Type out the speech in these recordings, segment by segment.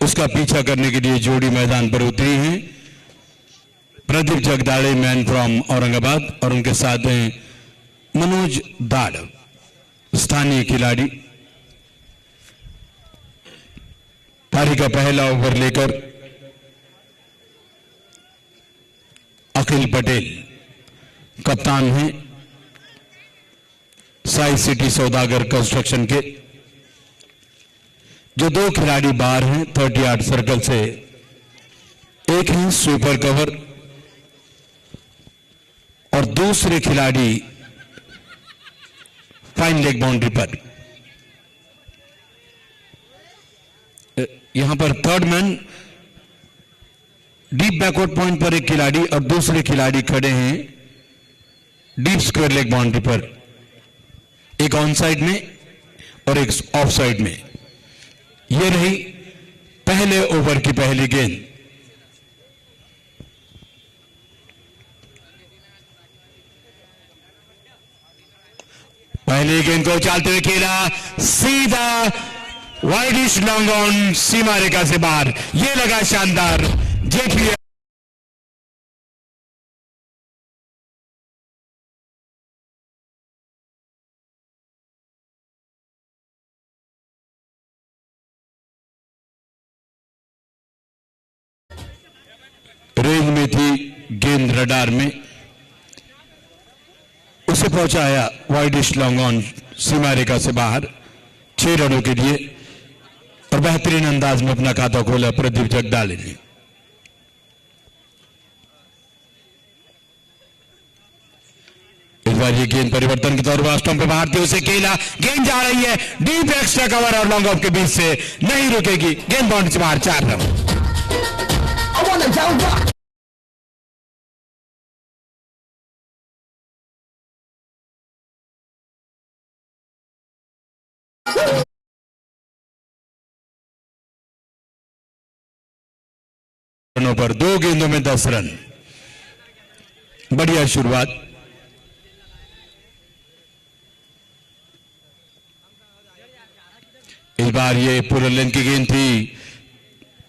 उसका पीछा करने के लिए जोड़ी मैदान पर उतरी हैं प्रदीप जगदाड़े मैन फ्रॉम औरंगाबाद और उनके साथ हैं मनोज दाड़ स्थानीय खिलाड़ी। पारी का पहला ओवर लेकर अखिल पटेल कप्तान हैं साई सिटी सौदागर कंस्ट्रक्शन के। जो दो खिलाड़ी बाहर हैं 30 यार्ड सर्कल से, एक है स्वीपर कवर और दूसरे खिलाड़ी फाइन लेग बाउंड्री पर। यहां पर third man deep backward point पर एक खिलाड़ी और दूसरे खिलाड़ी खड़े हैं डीप स्क्वायर लेग बाउंड्री पर, एक ऑन साइड में और एक ऑफ साइड में। यह रही पहले ओवर की पहली गेंद। पहली गेंद को उछालते हुए खेला सीधा वाइडिश लॉन्ग ऑन सीमा रेखा से बाहर। यह लगा शानदार। जेपी रेंज में थी गेंद, रडार में, उसे पहुंचाया वाइडिश लॉन्ग ऑन सीमा रेखा से बाहर 6 रनों के लिए और बेहतरीन अंदाज में अपना खाता खोला प्रदीप जगदाड़े ने। इस बार ये गेंद परिवर्तन के तौर पर स्टंप पे मारते उसे खेला, गेंद जा रही है डीप एक्स्ट्रा कवर और लॉन्ग ऑफ के बीच से, नहीं रुकेगी, गेंद बाउंड्री से बाहर। 4 रन। रनों पर 2 गेंदों में 10 रन। बढ़िया शुरुआत। इस बार ये पूरे लेंथ की गेंद थी,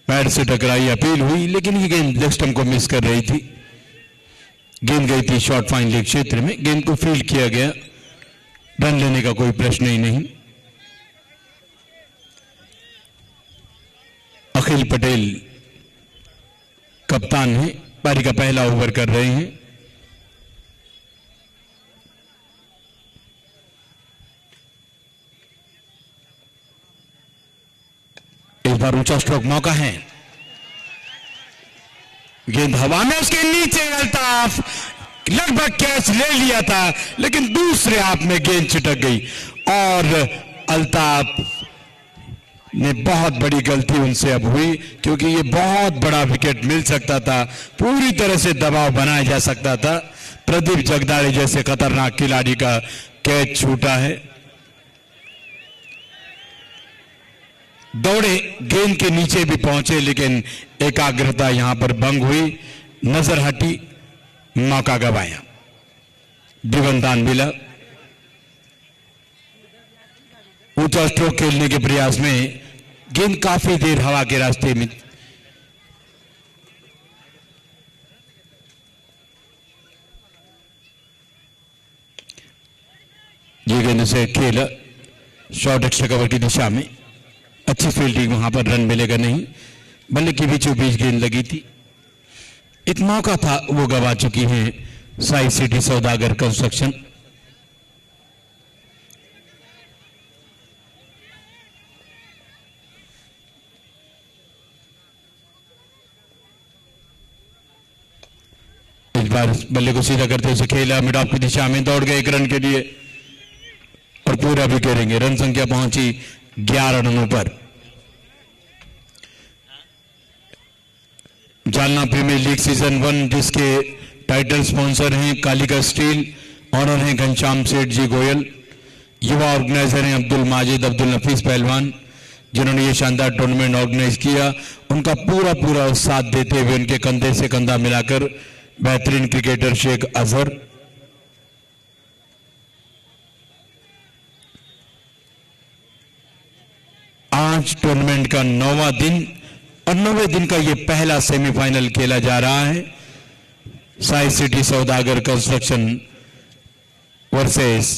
पैड से टकराई, अपील हुई, लेकिन ये गेंद लेग स्टंप को मिस कर रही थी। गेंद गई थी शॉर्ट फाइन लेग क्षेत्र में, गेंद को फील्ड किया गया, रन लेने का कोई प्रश्न ही नहीं। अखिल पटेल कप्तान हैं, पारी का पहला ओवर कर रहे हैं। इस बार ऊंचा स्ट्रोक मौका है, गेंद हवा में, उसके नीचे अल्ताफ लगभग कैच ले लिया था, लेकिन दूसरे हाथ में गेंद छिटक गई और अल्ताफ ने बहुत बड़ी गलती उनसे अब हुई, क्योंकि ये बहुत बड़ा विकेट मिल सकता था, पूरी तरह से दबाव बनाया जा सकता था। प्रदीप जगदाड़े जैसे खतरनाक खिलाड़ी का कैच छूटा है। दौड़े, गेंद के नीचे भी पहुंचे, लेकिन एकाग्रता यहां पर भंग हुई, नजर हटी, मौका गवाया, जीवनदान मिला। ऊंचा स्ट्रोक खेलने के प्रयास में गेंद काफी देर हवा के रास्ते में, ये गेंद से खेला शॉर्ट एक्स्ट्रा कवर की दिशा में, अच्छी फील्डिंग, वहां पर रन मिलेगा नहीं, बल्ले के बीचों बीच गेंद लगी थी। एक मौका था वो गवा चुकी है साई सिटी सौदागर कंस्ट्रक्शन। इस बार बल्ले को सीधा करते हुए खेला, मिड ऑफ की दिशा में दौड़ गए 1 रन के लिए और पूरा भी करेंगे। रन संख्या पहुंची 11 रनों पर। जालना प्रीमियर लीग सीजन 1 जिसके टाइटल स्पॉन्सर हैं कालिका स्टील, ऑनर हैं घनश्याम सेठ जी गोयल, युवा ऑर्गेनाइजर हैं अब्दुल माजिद अब्दुल नफीस पहलवान, जिन्होंने ये शानदार टूर्नामेंट ऑर्गेनाइज किया। उनका पूरा साथ देते हुए उनके कंधे से कंधा मिलाकर बेहतरीन क्रिकेटर शेख अजहर, आज टूर्नामेंट का 9वां दिन और 9वें दिन का ये पहला सेमीफाइनल खेला जा रहा है। Sai city Saudagar construction versus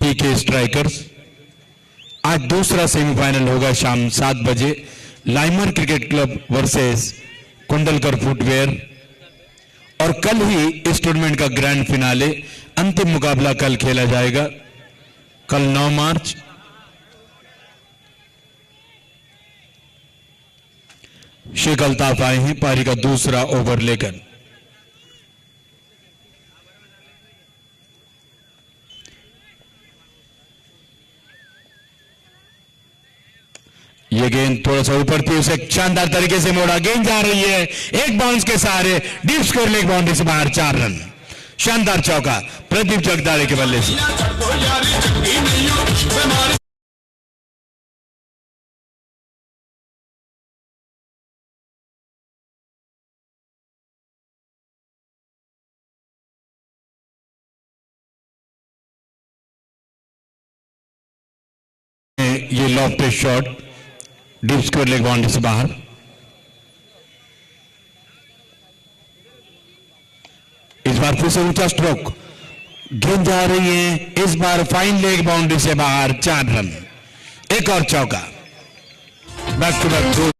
PK strikers. आज दूसरा सेमीफाइनल होगा शाम 7 बजे। लाइमर cricket club versus Kundalkar footwear. और कल ही इस टूर्नामेंट का ग्रैंड फिनाले, अंतिम मुकाबला कल खेला जाएगा, कल 9 मार्च। शेख अल्ताफ आए हैं पारी का दूसरा ओवर लेकर। ये गेंद थोड़ा सा ऊपर थी, उसे शानदार तरीके से मोड़ा, गेंद जा रही है एक बाउंस के सहारे, डीप स्कोर लेग बाउंड्री से बाहर, 4 रन। शानदार चौका प्रदीप जगदाड़े के बल्ले से। ये lofted shot, deep score leg boundary से बाहर। इस बार फिर से ऊंचा स्ट्रोक, गेंद जा रही है इस बार फाइन लेग बाउंड्री से बाहर, 4 रन। एक और चौका, बैक टू बैक 2।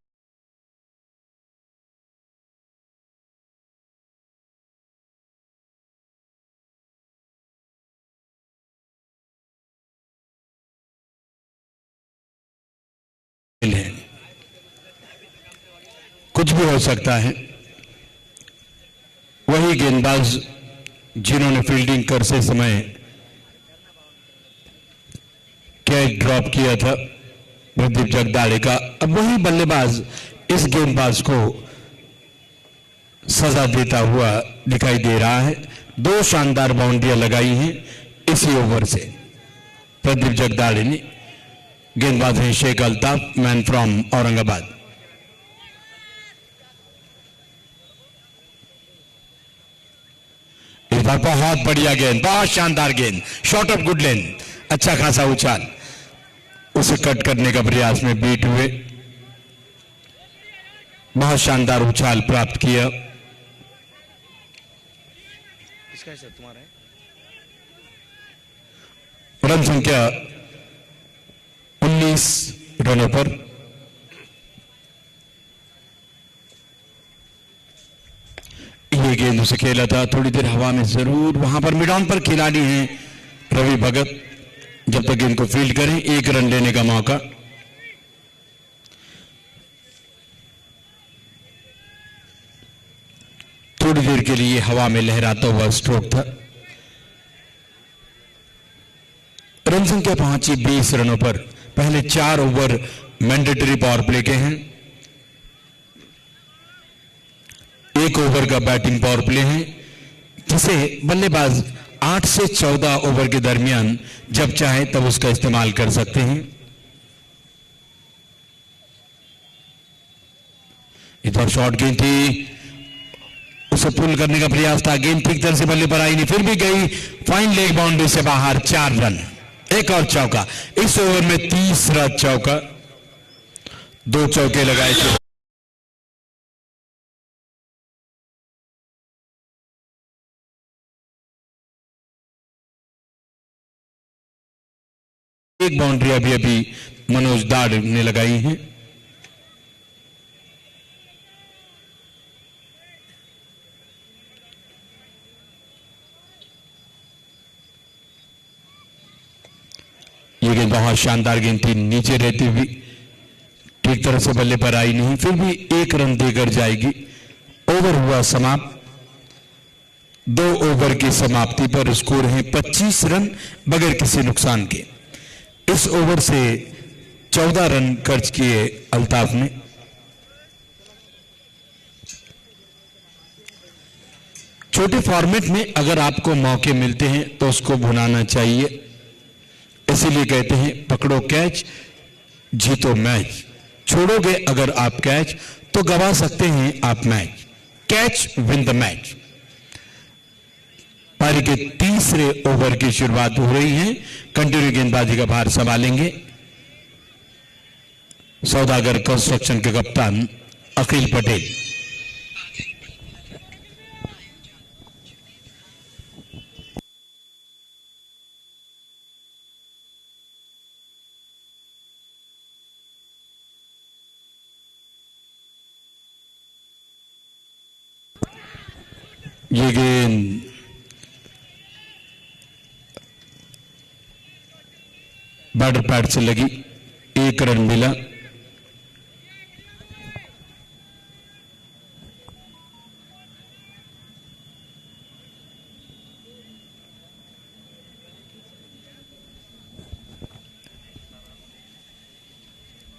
कुछ भी हो सकता है। वही गेंदबाज जिन्होंने फील्डिंग करते समय कैच ड्रॉप किया था प्रदीप जगदाड़े का, अब वही बल्लेबाज इस गेंदबाज को सजा देता हुआ दिखाई दे रहा है। 2 शानदार बाउंड्रियां लगाई हैं इसी ओवर से प्रदीप जगदाड़े ने। गेंदबाज हैं शेख अल्ताफ, मैन फ्रॉम औरंगाबाद। इस बार बहुत बढ़िया गेंद, बहुत शानदार गेंद, शॉट ऑफ गुड लेंथ, अच्छा खासा उछाल, उसे कट करने का प्रयास में बीट हुए, बहुत शानदार उछाल प्राप्त किया। किसका है सर, तुम्हारा है? रन संख्या 19 रनों पर। ये गेंद उसे खेला था, थोड़ी देर हवा में जरूर, वहां पर मिड ऑन पर खिलाड़ी हैं रवि भगत, जब तक गेंद को फील्ड करें 1 रन लेने का मौका। थोड़ी देर के लिए हवा में लहराता हुआ स्ट्रोक था। रन संख्या पहुंची 20 रनों पर। पहले 4 ओवर मैंडेटरी पावर प्ले के हैं, 1 ओवर का बैटिंग पावर प्ले है, जिसे बल्लेबाज 8 से 14 ओवर के दरमियान जब चाहे तब उसका इस्तेमाल कर सकते हैं। इधर शॉर्ट गेंद थी, उसे पुल करने का प्रयास था, गेंद ठीक तरह से बल्ले पर आई नहीं, फिर भी गई फाइन लेग बाउंड्री से बाहर, 4 रन। एक और चौका, इस ओवर में तीसरा चौका, 2 चौके लगाए थे। एक बाउंड्री अभी मनोज दाड़ ने लगाई है। ये गेंद बहुत शानदार गेंद थी, नीचे रहती हुई ठीक तरह से बल्ले पर आई नहीं, फिर भी 1 रन देकर जाएगी। ओवर हुआ समाप्त। 2 ओवर की समाप्ति पर स्कोर है 25 रन बगैर किसी नुकसान के। इस ओवर से 14 रन खर्च किए अल्ताफ ने। छोटे फॉर्मेट में अगर आपको मौके मिलते हैं तो उसको भुनाना चाहिए, इसीलिए कहते हैं पकड़ो कैच जीतो मैच। छोड़ोगे अगर आप कैच तो गवा सकते हैं आप match. Catch win the match. पारी के तीसरे ओवर की शुरुआत हो रही है। कंटिन्यू गेंदबाजी का भार संभालेंगे सौदागर कंस्ट्रक्शन के कप्तान अखिल पटेल। ये गेंद बॉर्डर पैड से लगी, 1 रन मिला।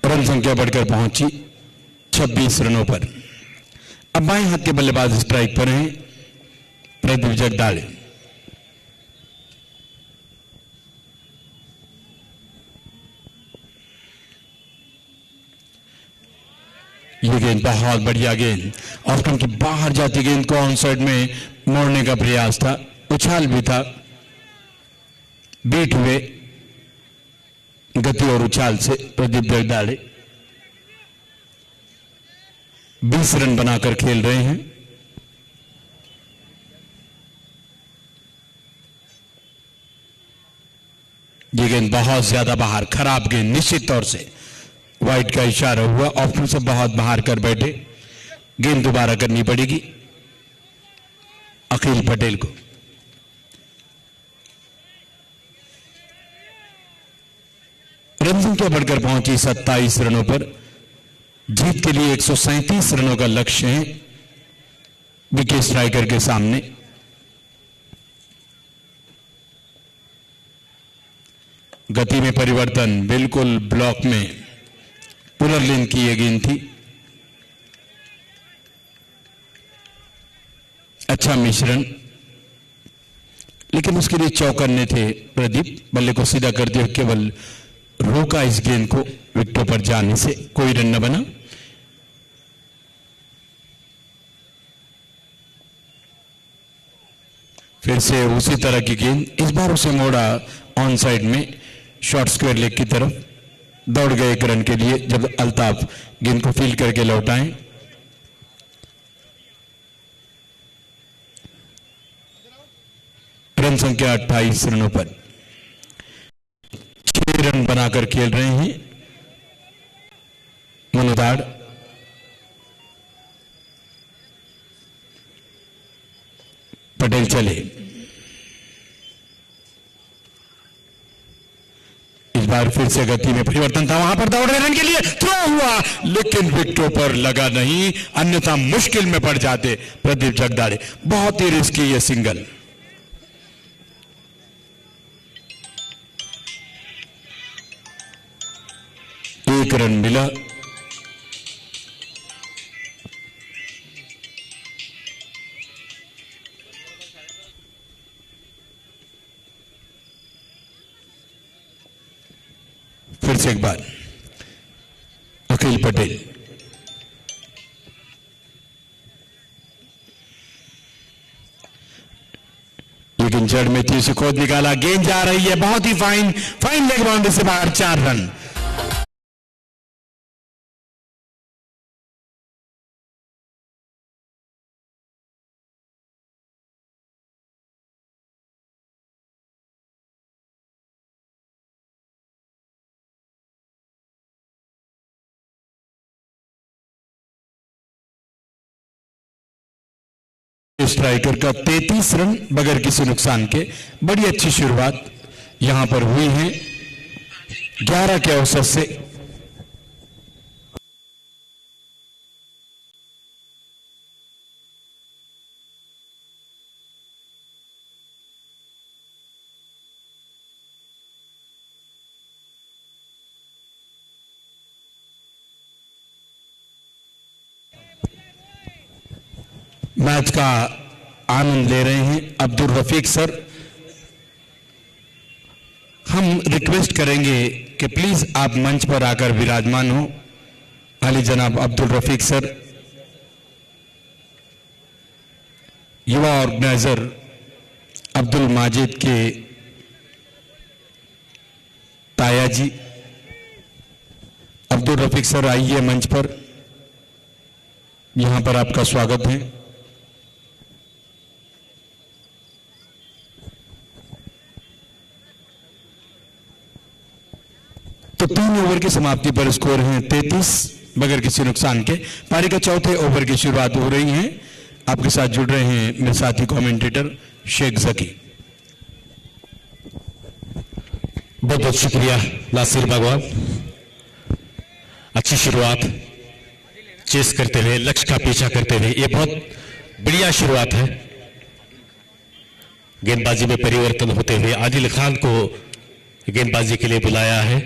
रन संख्या बढ़कर पहुंची 26 रनों पर। अब बाएं हाथ के बल्लेबाज स्ट्राइक पर हैं प्रदीप जगदाड़े। ये गेंद बहुत बढ़िया गेंद, ऑफ स्टंप के बाहर जाती गेंद को ऑन साइड में मोड़ने का प्रयास था, उछाल भी था, बीट हुए गति और उछाल से प्रदीप जगदाड़े 20 रन बनाकर खेल रहे हैं। ये गेंद बहुत ज्यादा बाहर, खराब गेंद, निश्चित तौर से वाइड का इशारा हुआ, ऑप्शन से बहुत बाहर कर बैठे, गेंद दोबारा करनी पड़ेगी अखिल पटेल को। रन संख्या बढ़कर पहुंची 27 रनों पर। जीत के लिए 137 रनों का लक्ष्य है विकेट स्ट्राइकर के सामने। गति में परिवर्तन, बिल्कुल ब्लॉक में पुनर्लेन की यह गेंद थी, अच्छा मिश्रण, लेकिन उसके लिए चौकन्ने थे प्रदीप। बल्ले को सीधा करते हुए केवल रोका इस गेंद को विकेटों पर जाने से, कोई रन न बना। फिर से उसी तरह की गेंद, इस बार उसे मोड़ा ऑन साइड में शॉर्ट स्क्वायर लेग की तरफ, दौड़ गए 1 रन के लिए जब अल्ताफ गेंद को फील्ड करके लौटाएं। रन संख्या 28 रनों पर, 6 रन बनाकर खेल रहे हैं मनोदाड़। पटेल चले, इस बार फिर से गति में परिवर्तन था, वहां पर दौड़ रहे रन के लिए थ्रो हुआ, लेकिन विकेटों पर लगा नहीं, अन्यथा मुश्किल में पड़ जाते प्रदीप जगदाड़े। बहुत ही रिस्की ये सिंगल। एक रन मिला। फिर से एक बार अखिल पटेल, लेकिन जड़ में थी, उसे खोद निकाला, गेंद जा रही है, बहुत ही फाइन लेग बाउंड्री से बाहर, 4 रन। स्ट्राइकर का 33 रन बगैर किसी नुकसान के, बड़ी अच्छी शुरुआत यहां पर हुई है 11 के औसत से। मैच का आनंद ले रहे हैं अब्दुल रफीक सर। हम रिक्वेस्ट करेंगे कि प्लीज आप मंच पर आकर विराजमान हो। अली जनाब अब्दुल रफीक सर, युवा ऑर्गेनाइजर अब्दुल माजिद के ताया जी, अब्दुल अब्दुल रफीक सर आइए मंच पर, यहां पर आपका स्वागत है। तो 3 ओवर की समाप्ति पर स्कोर है 33 बगैर किसी नुकसान के। पारी का चौथे ओवर की शुरुआत हो रही है। आपके साथ जुड़ रहे हैं मेरे साथी कमेंटेटर शेख जकी। बहुत बहुत शुक्रिया नासिर भगवान। अच्छी शुरुआत, चेस करते हुए, लक्ष्य का पीछा करते हुए, ये बहुत बढ़िया शुरुआत है। गेंदबाजी में परिवर्तन होते हुए आदिल खान को गेंदबाजी के लिए बुलाया है।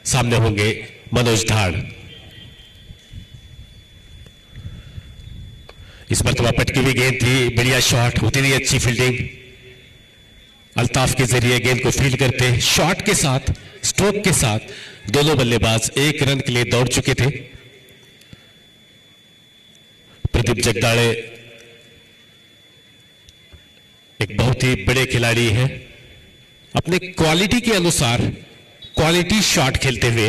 सामने होंगे मनोज धाड़। इस मरतबा पटकी हुई गेंद थी, बढ़िया शॉट, होती नहीं अच्छी फील्डिंग। अल्ताफ के जरिए गेंद को फील्ड करते, शॉट के साथ, स्ट्रोक के साथ दोनों बल्लेबाज 1 रन के लिए दौड़ चुके थे। प्रदीप जगदाड़े एक बहुत ही बड़े खिलाड़ी हैं, अपने क्वालिटी के अनुसार क्वालिटी शॉट खेलते हुए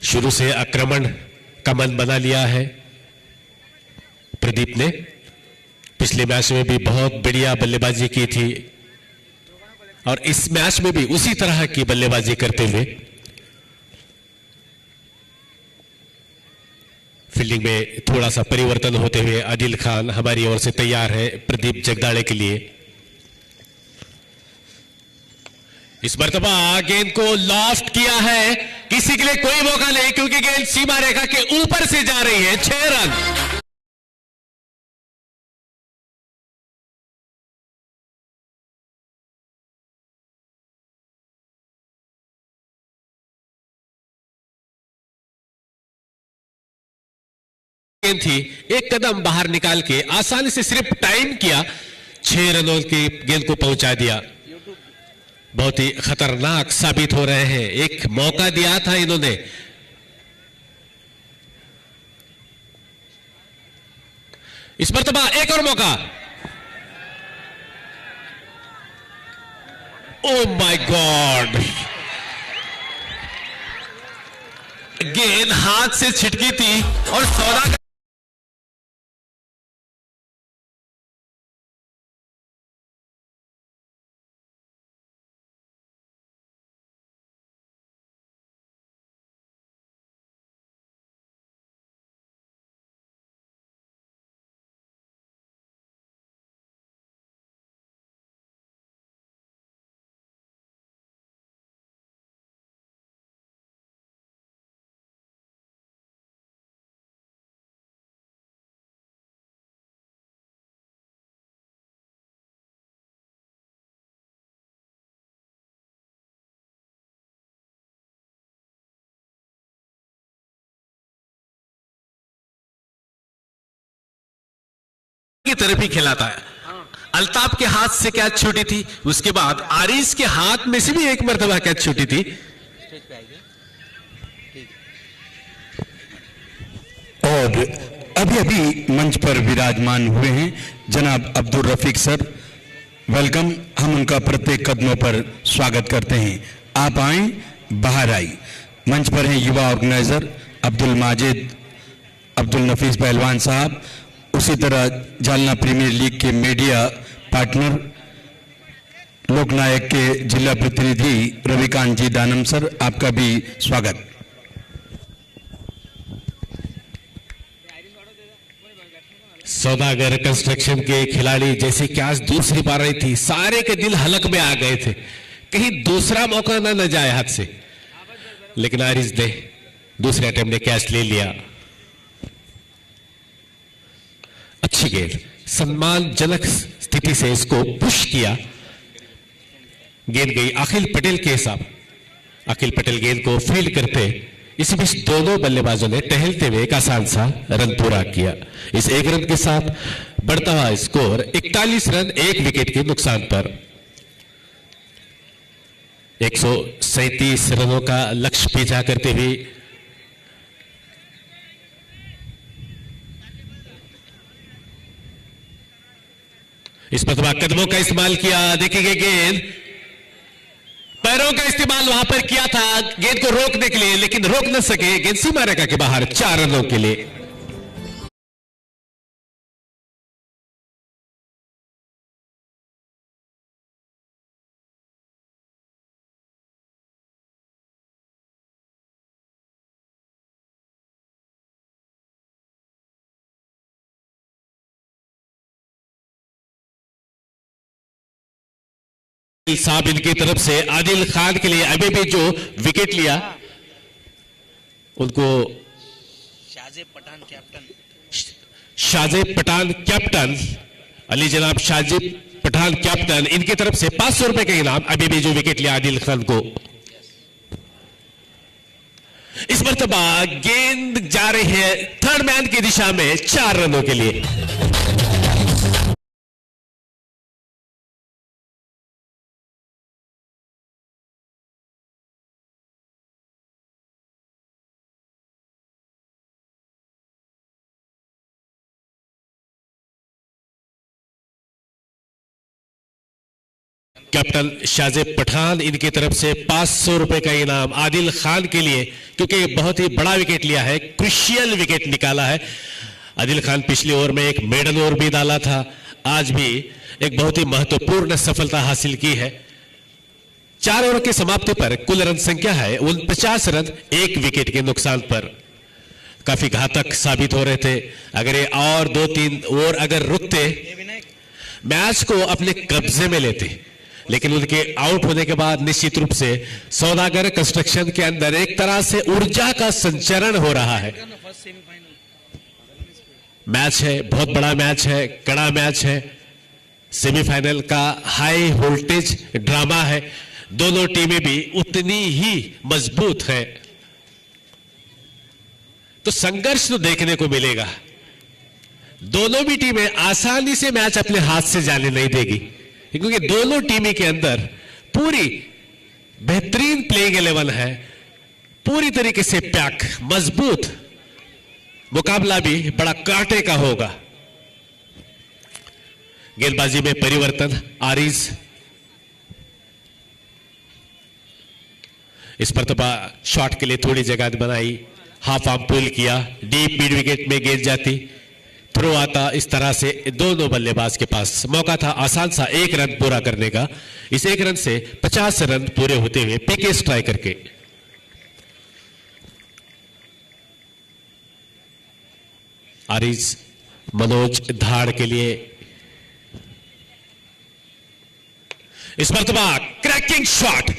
शुरू से आक्रमण का मन बना लिया है। प्रदीप ने पिछले मैच में भी बहुत बढ़िया बल्लेबाजी की थी और इस मैच में भी उसी तरह की बल्लेबाजी करते हुए फील्डिंग में थोड़ा सा परिवर्तन होते हुए आदिल खान हमारी ओर से तैयार है प्रदीप जगदाड़े के लिए। इस मर्तबा गेंद को लॉफ्ट किया है, किसी के लिए कोई मौका नहीं क्योंकि गेंद सीमा रेखा के ऊपर से जा रही है। 6 रन। गेंद थी, एक कदम बाहर निकाल के आसानी से सिर्फ टाइम किया, 6 रनों की गेंद को पहुंचा दिया। बहुत ही खतरनाक साबित हो रहे हैं। एक मौका दिया था इन्होंने, इस मर्तबा एक और मौका। ओ माय गॉड, गेंद हाथ से छिटकी थी और सौदा की तरफ ही खिलाता है। अल्ताफ के हाथ से कैच छूटी थी, उसके बाद आरिस के हाथ में से भी एक मर्तबा कैच छूटी थी। और अभी अभी मंच पर विराजमान हुए हैं जनाब अब्दुल रफीक सर। वेलकम, हम उनका प्रत्येक कदमों पर स्वागत करते हैं। आप आए, बाहर आई। मंच पर हैं युवा ऑर्गेनाइजर अब्दुल माजिद, अब्दुल नफीस पहलवान साहब, उसी तरह जालना प्रीमियर लीग के मीडिया पार्टनर लोकनायक के जिला प्रतिनिधि रविकांत जी दानम सर, आपका भी स्वागत। सौदागर कंस्ट्रक्शन के खिलाड़ी जैसी कैच दूसरी बार रही थी, सारे के दिल हलक में आ गए थे, कहीं दूसरा मौका न जाए हाथ से, लेकिन आरिस ने दूसरे अटेम्प्ट में कैच ले लिया। अच्छी गेंद, सम्मानजनक स्थिति से इसको पुश किया। गेंद गई अखिल पटेल के हिसाब। अखिल पटेल गेंद को फील्ड करते, इसी बीच दोनों बल्लेबाजों ने टहलते हुए एक आसान सा रन पूरा किया। इस 1 रन के साथ बढ़ता हुआ स्कोर 41 रन 1 विकेट के नुकसान पर। 137 रनों का लक्ष्य पीछा करते हुए इस मरतबा कदमों का इस्तेमाल किया। देखिए गेंद, पैरों का इस्तेमाल इस्तेमाल वहां पर किया था गेंद को रोकने के लिए, लेकिन रोक न सके। गेंद सीमा रेखा के बाहर 4 रनों के लिए। साहब इनकी तरफ से आदिल खान के लिए अभी भी जो विकेट लिया उनको शाहजेब पठान कैप्टन, अली जनाब शाहजेब पठान कैप्टन, इनकी तरफ से 500 रुपए का इनाम। अभी भी जो विकेट लिया आदिल खान को। इस मर्तबा गेंद जा रही है थर्ड मैन की दिशा में 4 रनों के लिए। कैप्टन शाहजेब पठान, इनकी तरफ से 500 रुपए का इनाम आदिल खान के लिए, क्योंकि बहुत ही बड़ा विकेट लिया है, क्रुशियल विकेट निकाला है। आदिल खान पिछले ओवर में एक मेडल ओवर भी डाला था, आज भी एक बहुत ही महत्वपूर्ण सफलता हासिल की है। 4 ओवर की समाप्ति पर कुल रन संख्या है 49 रन, 1 विकेट के नुकसान पर। काफी घातक साबित हो रहे थे। अगर ये और 2-3 ओवर अगर रुकते, मैच को अपने कब्जे में लेते, लेकिन उनके आउट होने के बाद निश्चित रूप से सौदागर कंस्ट्रक्शन के अंदर एक तरह से ऊर्जा का संचरण हो रहा है। मैच है, बहुत बड़ा मैच है, कड़ा मैच है, सेमीफाइनल का हाई वोल्टेज ड्रामा है। दोनों टीमें भी उतनी ही मजबूत है, तो संघर्ष तो देखने को मिलेगा। दोनों भी टीमें आसानी से मैच अपने हाथ से जाने नहीं देगी, क्योंकि दोनों टीमें के अंदर पूरी बेहतरीन प्लेइंग 11 है, पूरी तरीके से पैक, मजबूत। मुकाबला भी बड़ा कांटे का होगा। गेंदबाजी में परिवर्तन, आरिज इस मर्तबा शॉट के लिए थोड़ी जगह बनाई, हाफ आर्म पुल किया, डीप मिड विकेट में गेंद जाती, थ्रो आता। इस तरह से दोनों बल्लेबाज के पास मौका था आसान सा 1 रन पूरा करने का। इस 1 रन से 50 रन पूरे होते हुए पीके स्ट्राइक करके आरिज मनोज धाड़ के लिए इस मर्तबा क्रैकिंग शॉट,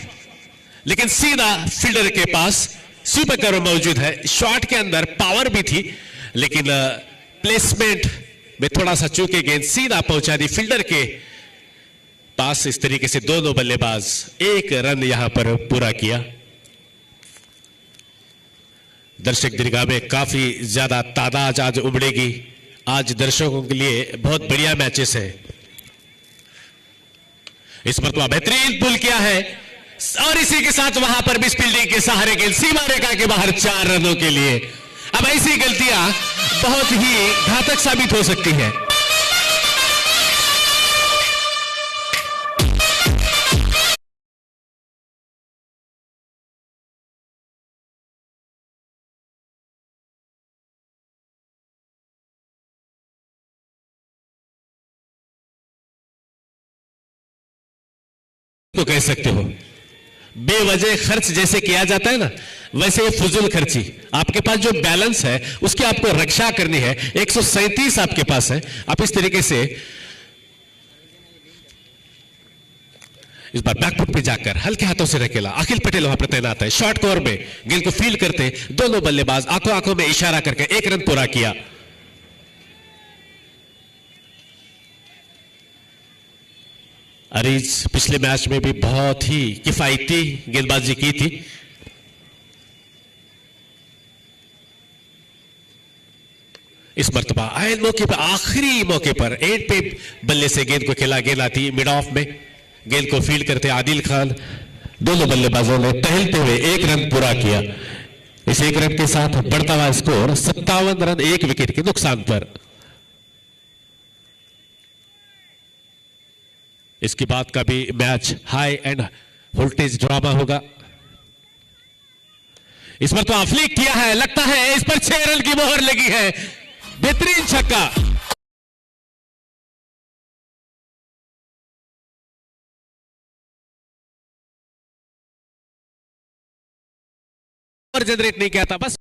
लेकिन सीधा फील्डर के पास स्वीपर कवर मौजूद है। शॉट के अंदर पावर भी थी, लेकिन प्लेसमेंट में थोड़ा सा चूके गेंद सीधा पहुंचा दी फील्डर के पास। इस तरीके से दोनों बल्लेबाज 1 रन यहां पर पूरा किया। दर्शक दीर्घा में काफी ज्यादा तादाद आज उमड़ेगी। आज दर्शकों के लिए बहुत बढ़िया मैचेस है। इस मरतबा बेहतरीन पुल किया है, और इसी के साथ वहां पर भी फील्डिंग के सहारे गेंद सीमा रेखा के बाहर 4 रनों के लिए। अब ऐसी गलतियां बहुत ही घातक साबित हो सकती है। तो कह सकते हो बेवजह खर्च जैसे किया जाता है ना, वैसे ये फुजूल खर्ची। आपके पास जो बैलेंस है उसकी आपको रक्षा करनी है। 137 आपके पास है, आप इस तरीके से इस बार बैकफुट पे जाकर हल्के हाथों से रखेला। अखिल पटेल वहां पर तैनात है। शॉर्ट कवर में गेंद को फील्ड करते दोनों बल्लेबाज आंखों आंखों में इशारा करके 1 रन पूरा किया। अरीज पिछले मैच में भी बहुत ही किफायती गेंदबाजी की थी। इस मर्तबा आए मौके पर, आखिरी मौके पर एंड पे बल्ले से गेंद को खेला। गेंद आती मिड ऑफ में, गेंद को फील्ड करते आदिल खान। दोनों बल्लेबाजों ने टहलते हुए 1 रन पूरा किया। इस 1 रन के साथ बढ़ता हुआ स्कोर 57 रन 1 विकेट के नुकसान पर। इसके बाद का भी match high end voltage drama होगा। इस पर तो अफ्लीक किया है, लगता है इस पर 6 रन की मोहर लगी है। बेहतरीन छक्का। और जनरेट नहीं किया था, बस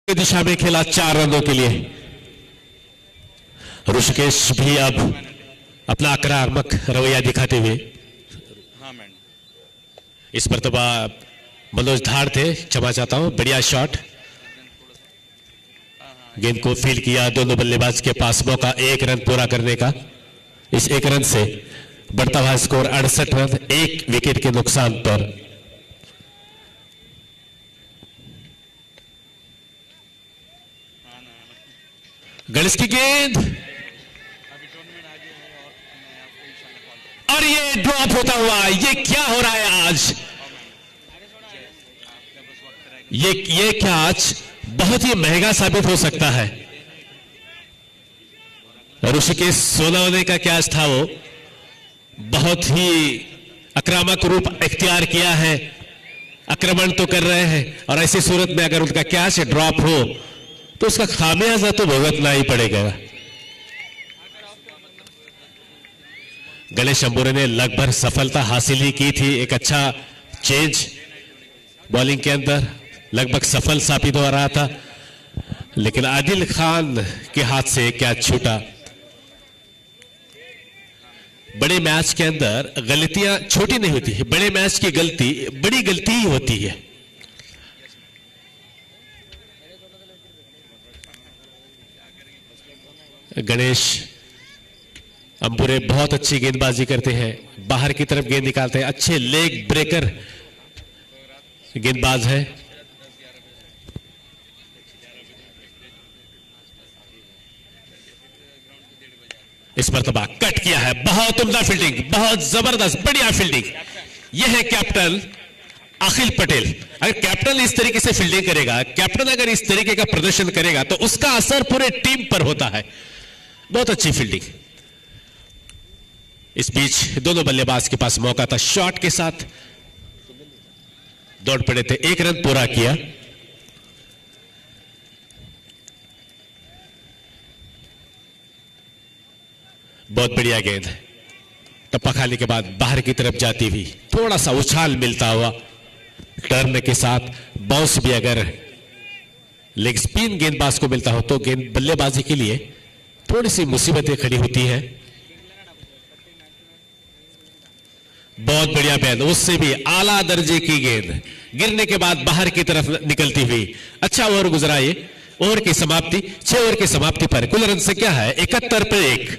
दिशा में खेला 4 रनों के लिए। ऋषिकेश भी अब अपना आक्रामक रवैया दिखाते हुए, इस पर तो मनोज धाड़ थे, क्षमा चाहता हूं, बढ़िया शॉट। गेंद को फील किया, दोनों बल्लेबाज के पास मौका 1 रन पूरा करने का। इस 1 रन से बढ़ता हुआ स्कोर 68 रन, 1 विकेट के नुकसान पर। गणेश की गेंद और ये ड्रॉप होता हुआ, ये क्या हो रहा है आज? ये कैच बहुत ही महंगा साबित हो सकता है। ऋषिकेश सोनावने का कैच था, वो बहुत ही आक्रामक रूप इख्तियार किया है, आक्रमण तो कर रहे हैं, और ऐसी सूरत में अगर उनका कैच ड्रॉप हो तो उसका खामियाजा तो भुगतना ही पड़ेगा। गणेश अंबुरे ने लगभग सफलता हासिल ही की थी, एक अच्छा चेंज बॉलिंग के अंदर लगभग सफल साबित हो रहा था, लेकिन आदिल खान के हाथ से कैच छूटा। बड़े मैच के अंदर गलतियां छोटी नहीं होती है, बड़े मैच की गलती बड़ी गलती ही होती है। गणेश अंबुरे बहुत अच्छी गेंदबाजी करते हैं, बाहर की तरफ गेंद निकालते हैं, अच्छे लेग ब्रेकर गेंदबाज है। इस मरतबा कट किया है, बहुत उम्दा फील्डिंग, बहुत जबरदस्त बढ़िया फील्डिंग। यह है कैप्टन अखिल पटेल। अगर कैप्टन इस तरीके से फील्डिंग करेगा, कैप्टन अगर इस तरीके का प्रदर्शन करेगा तो उसका असर पूरे टीम पर होता है। बहुत अच्छी फील्डिंग। इस बीच दोनों बल्लेबाज के पास मौका था, शॉट के साथ दौड़ पड़े थे, 1 रन पूरा किया। बहुत बढ़िया गेंद, टप्पा खाने के बाद बाहर की तरफ जाती हुई, थोड़ा सा उछाल मिलता हुआ, टर्न के साथ बाउंस भी अगर लेग स्पिन गेंदबाज को मिलता हो तो गेंद बल्लेबाजी के लिए थोड़ी सी मुसीबतें खड़ी होती हैं। बहुत बढ़िया गेंद, उससे भी आला दर्जे की गेंद, गिरने के बाद बाहर की तरफ निकलती हुई। अच्छा ओवर गुजरा ये। ओवर की समाप्ति, 6 ओवर की समाप्ति पर कुल रन संख्या है 71 पर 1।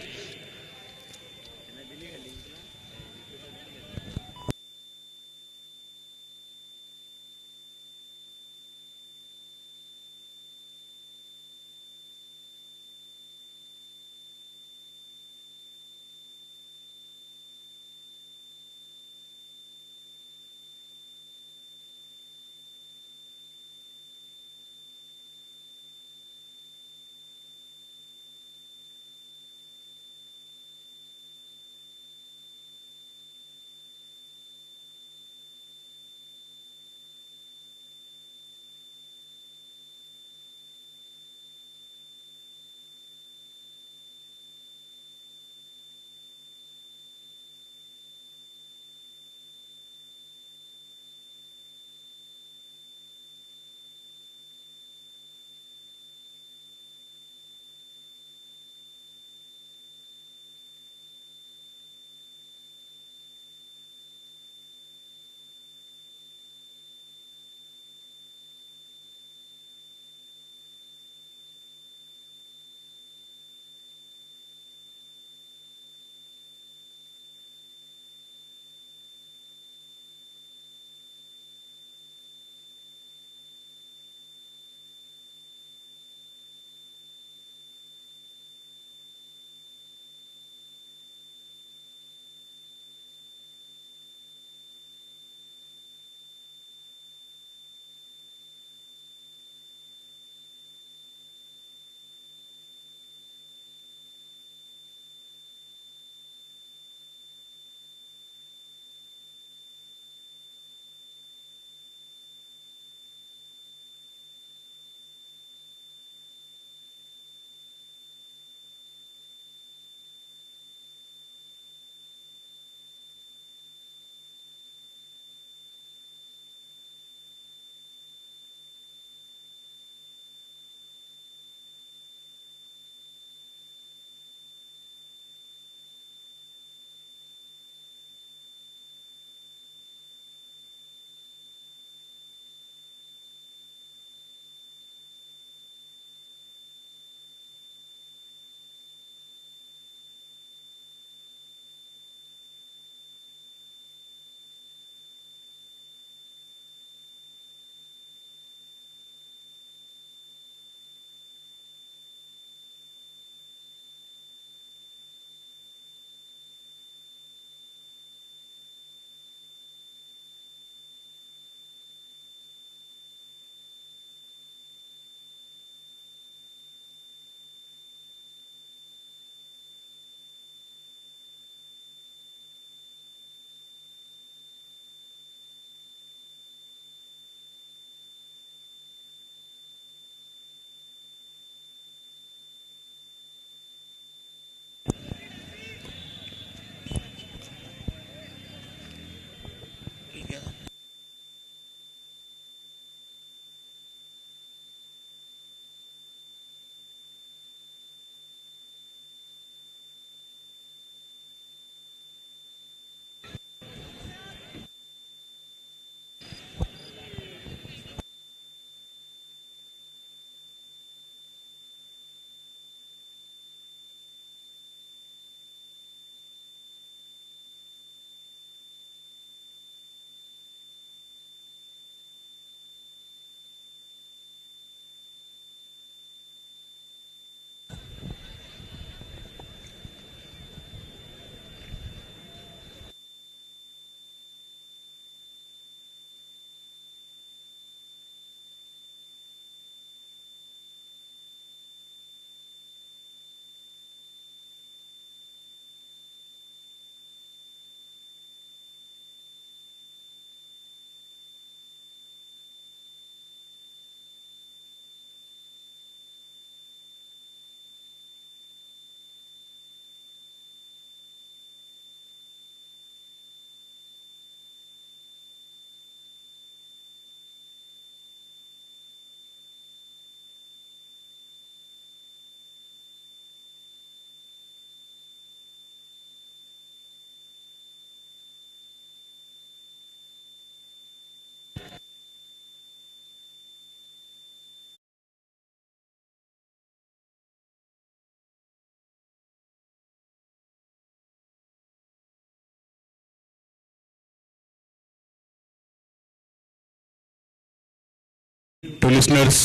टू लिसनर्स,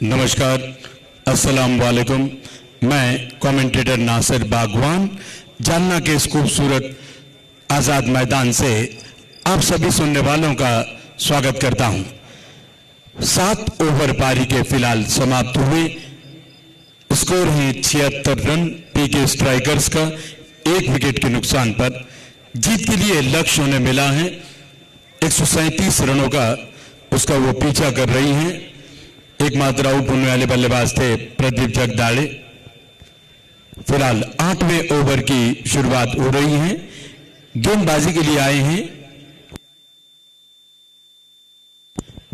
नमस्कार, अस्सलाम वालेकुम। मैं कमेंटेटर नासिर बागवान जालना के इस खूबसूरत आजाद मैदान से आप सभी सुनने वालों का स्वागत करता हूं। 7 ओवर पारी के फिलहाल समाप्त हुए। स्कोर है 76 रन पीके स्ट्राइकर्स का 1 विकेट के नुकसान पर। जीत के लिए लक्ष्य उन्हें मिला है 137 रनों का, उसका वो पीछा कर रही हैं। एकमात्र आउट होने वाले बल्लेबाज थे प्रदीप जगदाड़े। फिलहाल 8वें ओवर की शुरुआत हो रही है। गेंदबाजी के लिए आए हैं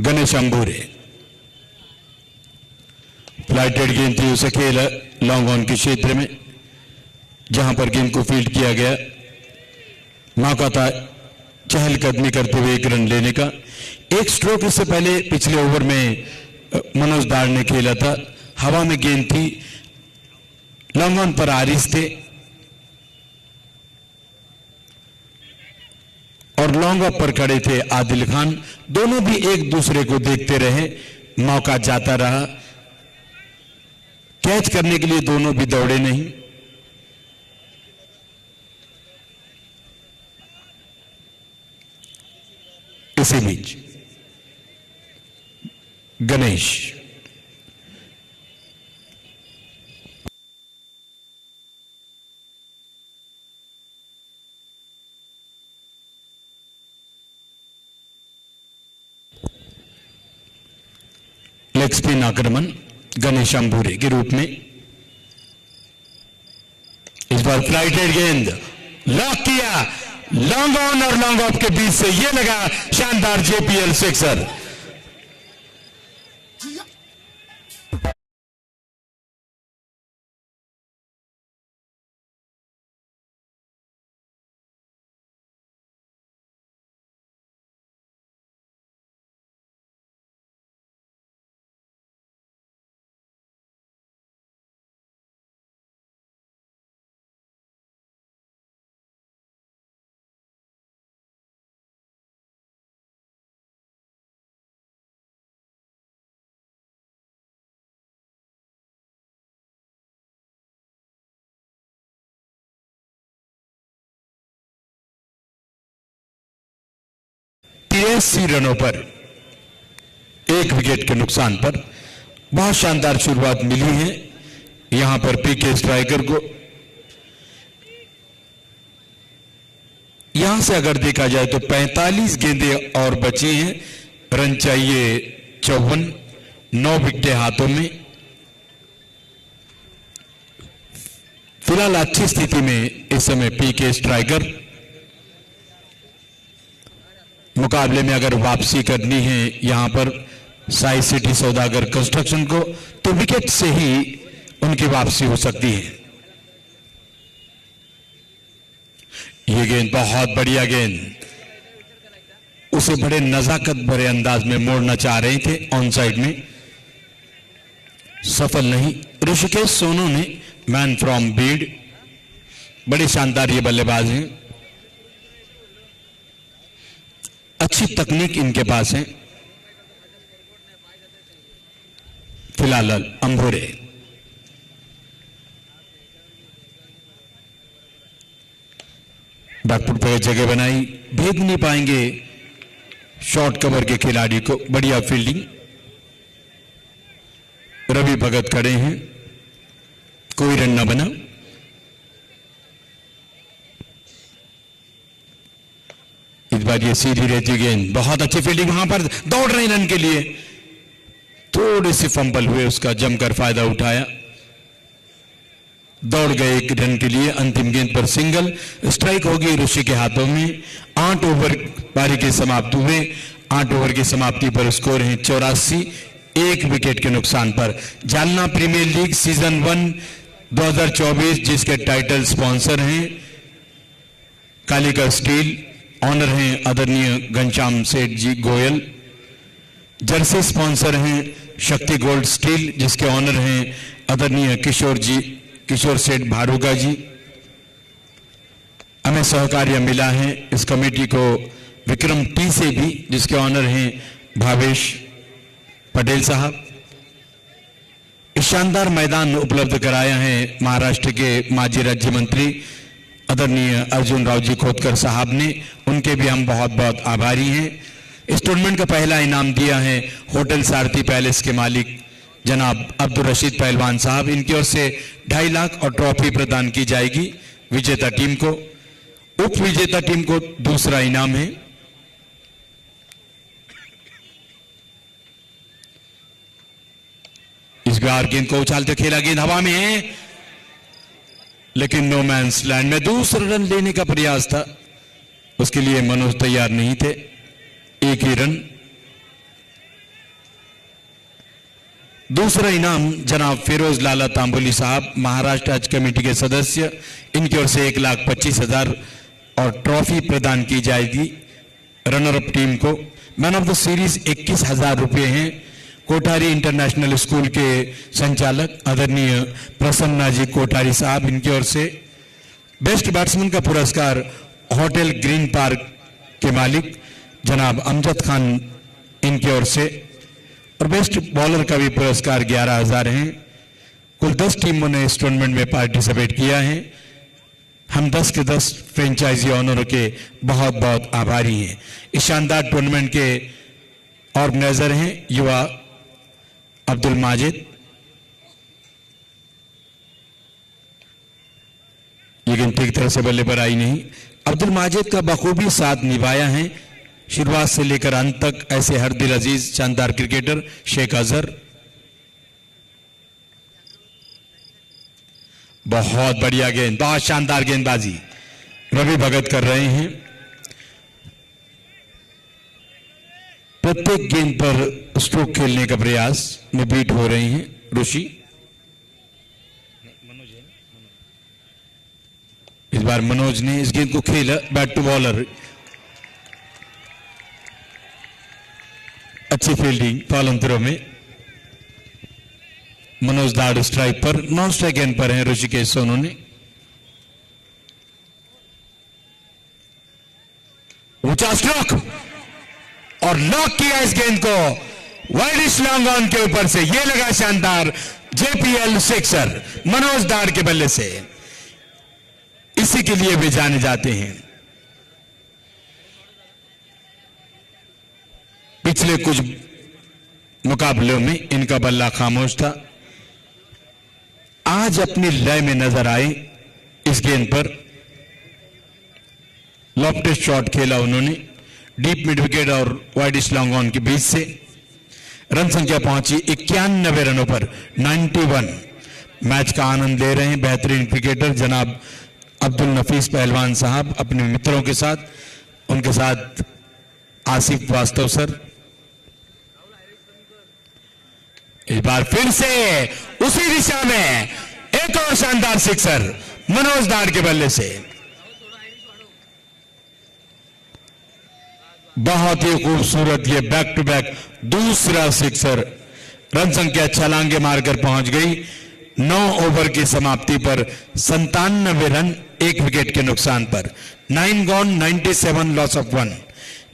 गणेश अंबूरे। फ्लाइटेड गेंद थी, उसे खेला लॉन्ग ऑन के क्षेत्र में, जहां पर गेंद को फील्ड किया गया। मौका था चहलकदमी करते हुए 1 रन लेने का। 1 स्ट्रोक इससे पहले पिछले ओवर में मनोज दाड़ ने खेला था। हवा में गेंद थी, लॉन्ग ऑन पर आरिस थे और लॉन्ग ऑफ पर खड़े थे आदिल खान। दोनों भी एक दूसरे को देखते रहे, मौका जाता रहा। कैच करने के लिए दोनों भी दौड़े नहीं। इसी बीच गणेश लेग स्पिन आक्रमण गणेश अंबूरे के रूप में। इस बार फ्लाइटेड गेंद लॉक किया, लॉन्ग ऑन और लॉन्ग ऑफ के बीच से ये लगा शानदार जेपीएल सिक्सर। रनों पर 1 विकेट के नुकसान पर बहुत शानदार शुरुआत मिली है यहां पर पीके स्ट्राइकर को। यहां से अगर देखा जाए तो 45 गेंदें और बची हैं। रन चाहिए 54, 9 विकेटें हाथों में। फिलहाल अच्छी स्थिति में इस समय पीके स्ट्राइकर। मुकाबले में अगर वापसी करनी है यहां पर साई सिटी सौदागर कंस्ट्रक्शन को, तो विकेट से ही उनकी वापसी हो सकती है। यह गेंद बहुत बढ़िया गेंद, उसे बड़े नजाकत भरे अंदाज में मोड़ना चाह रहे थे ऑन साइड में, सफल नहीं। ऋषिकेश सोनू ने, मैन फ्रॉम बीड, बड़े शानदार ये बल्लेबाज हैं, अच्छी तकनीक इनके पास है। फिलहाल अंबूरे बैकफुट पर जगह बनाई, भेद नहीं पाएंगे शॉर्ट कवर के खिलाड़ी को। बढ़िया फील्डिंग, रवि भगत खड़े हैं, कोई रन न बना। इस बार ये सीधी रहती गेंद, बहुत अच्छी फील्डिंग, वहां पर दौड़ रहे रन के लिए, थोड़े से फंबल हुए, उसका जमकर फायदा उठाया, दौड़ गए 1 रन के लिए। अंतिम गेंद पर सिंगल, स्ट्राइक होगी ऋषि के हाथों में। 8 ओवर पारी के समाप्त हुए। 8 ओवर की समाप्ति पर स्कोर है 84, 1 विकेट के नुकसान पर। जालना प्रीमियर लीग सीजन 1 2024, जिसके टाइटल स्पॉन्सर हैं कालिका स्टील, ऑनर हैं आदरणीय घनश्याम सेठ जी गोयल। जर्सी स्पॉन्सर हैं शक्ति गोल्ड स्टील, जिसके ऑनर हैं आदरणीय किशोर सेठ भारूका जी। हमें सहकार्य मिला है इस कमेटी को विक्रम टी से भी, जिसके ऑनर हैं भावेश पटेल साहब। इस शानदार मैदान उपलब्ध कराया है महाराष्ट्र के माजी राज्य मंत्री आदरणीय अर्जुन रावजी खोतकर साहब ने, उनके भी हम बहुत बहुत आभारी हैं। इस टूर्नामेंट का पहला इनाम दिया है होटल सारथी पैलेस के मालिक जनाब अब्दुल रशीद पहलवान साहब। इनकी ओर से 2.5 लाख और ट्रॉफी प्रदान की जाएगी विजेता टीम को। उप विजेता टीम को दूसरा इनाम है। इस बार गेंद को उछालते खेला, गेंद हवा में है लेकिन नो मैंस लैंड में। दूसरा रन लेने का प्रयास था, उसके लिए मनोज तैयार नहीं थे। एक ही रन। दूसरा इनाम जनाब फिरोज लाला तांबुली साहब, महाराष्ट्र हज कमेटी के सदस्य, इनकी ओर से 1,25,000 और ट्रॉफी प्रदान की जाएगी रनर अप टीम को। मैन ऑफ द सीरीज 21,000 रुपए हैं कोठारी इंटरनेशनल स्कूल के संचालक आदरणीय प्रसन्ना जी कोठारी साहब, इनकी ओर से। बेस्ट बैट्समैन का पुरस्कार होटल ग्रीन पार्क के मालिक जनाब अमजद खान, इनकी ओर से। और बेस्ट बॉलर का भी पुरस्कार 11,000 है। कुल 10 टीमों ने इस टूर्नामेंट में पार्टिसिपेट किया है। हम 10 के 10 फ्रेंचाइजी ऑनरों के बहुत बहुत आभारी हैं। इस शानदार टूर्नामेंट के ऑर्गेनाइजर हैं युवा अब्दुल माजिद। लेकिन ठीक तरह से बल्ले पर आई नहीं। अब्दुल माजिद का बखूबी साथ निभाया है शुरुआत से लेकर अंत तक ऐसे हर दिल अजीज शानदार क्रिकेटर शेख अजहर। बहुत बढ़िया गेंद, बहुत शानदार गेंदबाजी रवि भगत कर रहे हैं। प्रत्येक गेंद पर स्ट्रोक खेलने का प्रयास में बीट हो रहे हैं ऋषि। इस बार मनोज ने इस गेंद को खेला बैट टू बॉलर। अच्छी फील्डिंग कॉलम थ्रो में। मनोज दाड़ स्ट्राइक पर, नॉन स्ट्राइक एंड पर है ऋषिकेश सोनू ने। ऊंचा स्ट्रोक और लॉक किया इस गेंद को वाइडिश लॉन्ग ऑन के ऊपर से। ये लगा शानदार जेपीएल सिक्सर मनोज दाड़ के बल्ले से। इसी के लिए भी जाने जाते हैं। पिछले कुछ मुकाबलों में इनका बल्ला खामोश था, आज अपनी लय में नजर आए। इस गेंद पर लॉफ्टेड शॉट खेला उन्होंने डीप मिड विकेट और वाइडिश लॉन्ग ऑन के बीच से। रन संख्या पहुंची 91 रनों पर 91। मैच का आनंद ले रहे हैं बेहतरीन क्रिकेटर जनाब अब्दुल नफीस पहलवान साहब अपने मित्रों के साथ, उनके साथ आसिफ वास्तव सर। इस बार फिर से उसी दिशा में एक और शानदार सिक्सर मनोज दाड़ के बल्ले से। बहुत ही खूबसूरत ये बैक टू बैक दूसरा सिक्सर। रन संख्या छलांगे मारकर पहुंच गई 9 ओवर की समाप्ति पर 97 रन 1 विकेट के नुकसान पर। 9 गॉन 97 लॉस ऑफ 1।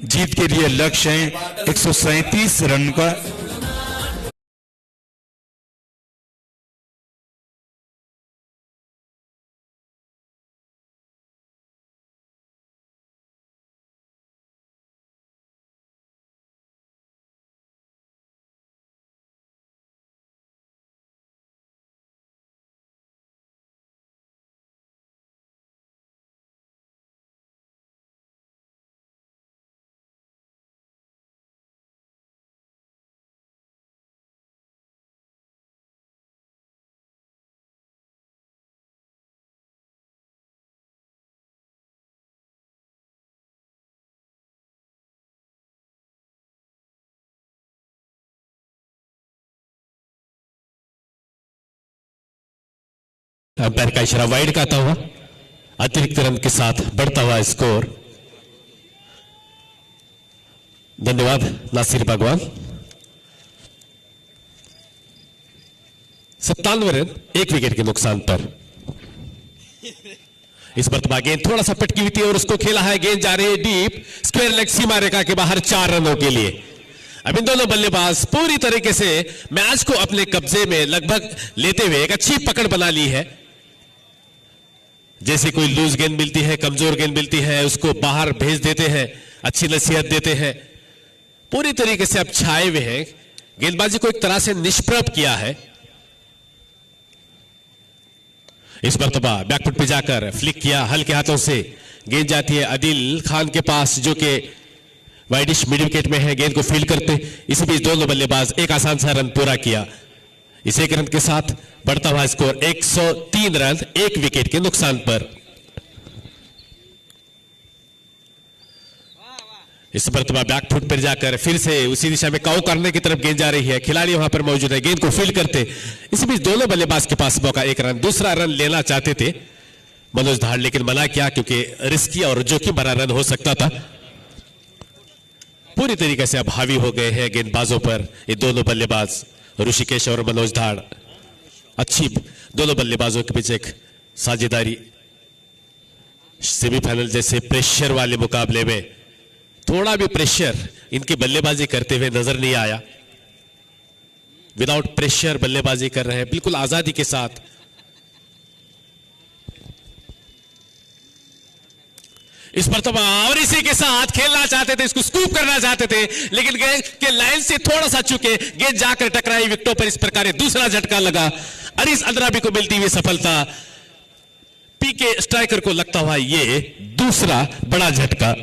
जीत के लिए लक्ष्य है 137 रन का। अंपायर का इशारा वाइड का आता हुआ अतिरिक्त रन के साथ बढ़ता हुआ स्कोर। धन्यवाद नासिर भगवान। 97 रन 1 विकेट के नुकसान पर। इस मरतबा गेंद थोड़ा सा पटकी हुई थी और उसको खेला है, गेंद जा रही है डीप स्क्वायर लेग सीमा रेखा के बाहर 4 रनों के लिए। अब इन दोनों बल्लेबाज पूरी तरीके से मैच को अपने कब्जे में लगभग लेते हुए एक अच्छी पकड़ बना ली है। जैसे कोई लूज गेंद मिलती है, कमजोर गेंद मिलती है, उसको बाहर भेज देते हैं, अच्छी नसीहत देते हैं। पूरी तरीके से अब छाए हुए हैं, गेंदबाजी को एक तरह से निष्प्रभ किया है। इस मरतबा बैकफुट पे जाकर फ्लिक किया, हल्के हाथों से गेंद जाती है आदिल खान के पास, जो कि वाइडिश मिड विकेट में है, गेंद को फील्ड करते। इसी बीच दोनों बल्लेबाज एक आसान सा रन पूरा किया। इस एक रन के साथ बढ़ता हुआ स्कोर 103 रन, एक विकेट के नुकसान पर। इस मरतबा बैकफुट पर जाकर फिर से उसी दिशा में काउ करने की तरफ गेंद जा रही है, खिलाड़ी वहां पर मौजूद है, गेंद को फील्ड करते। इसी बीच दोनों बल्लेबाज के पास मौका, एक रन, दूसरा रन लेना चाहते थे मनोज धाड़, लेकिन मना किया क्योंकि रिस्की और जोखिम भरा रन हो सकता था। पूरी तरीके से अब हावी हो गए हैं गेंदबाजों पर ये दोनों बल्लेबाज, ऋषिकेश और मनोज धाड़। अच्छी दोनों बल्लेबाजों के बीच एक साझेदारी। सेमीफाइनल जैसे प्रेशर वाले मुकाबले में थोड़ा भी प्रेशर इनकी बल्लेबाजी करते हुए नजर नहीं आया। विदाउट प्रेशर बल्लेबाजी कर रहे हैं, बिल्कुल आजादी के साथ। इस मरतबा और इसी के साथ खेलना चाहते थे, इसको स्कूप करना चाहते थे, लेकिन गेंद के लाइन से थोड़ा सा चुके, गेंद जाकर टकराई विकेटों पर। इस प्रकार दूसरा झटका लगा, अरीस अंद्राबी को मिलती हुई सफलता। पीके स्ट्राइकर को लगता हुआ ये दूसरा बड़ा झटका।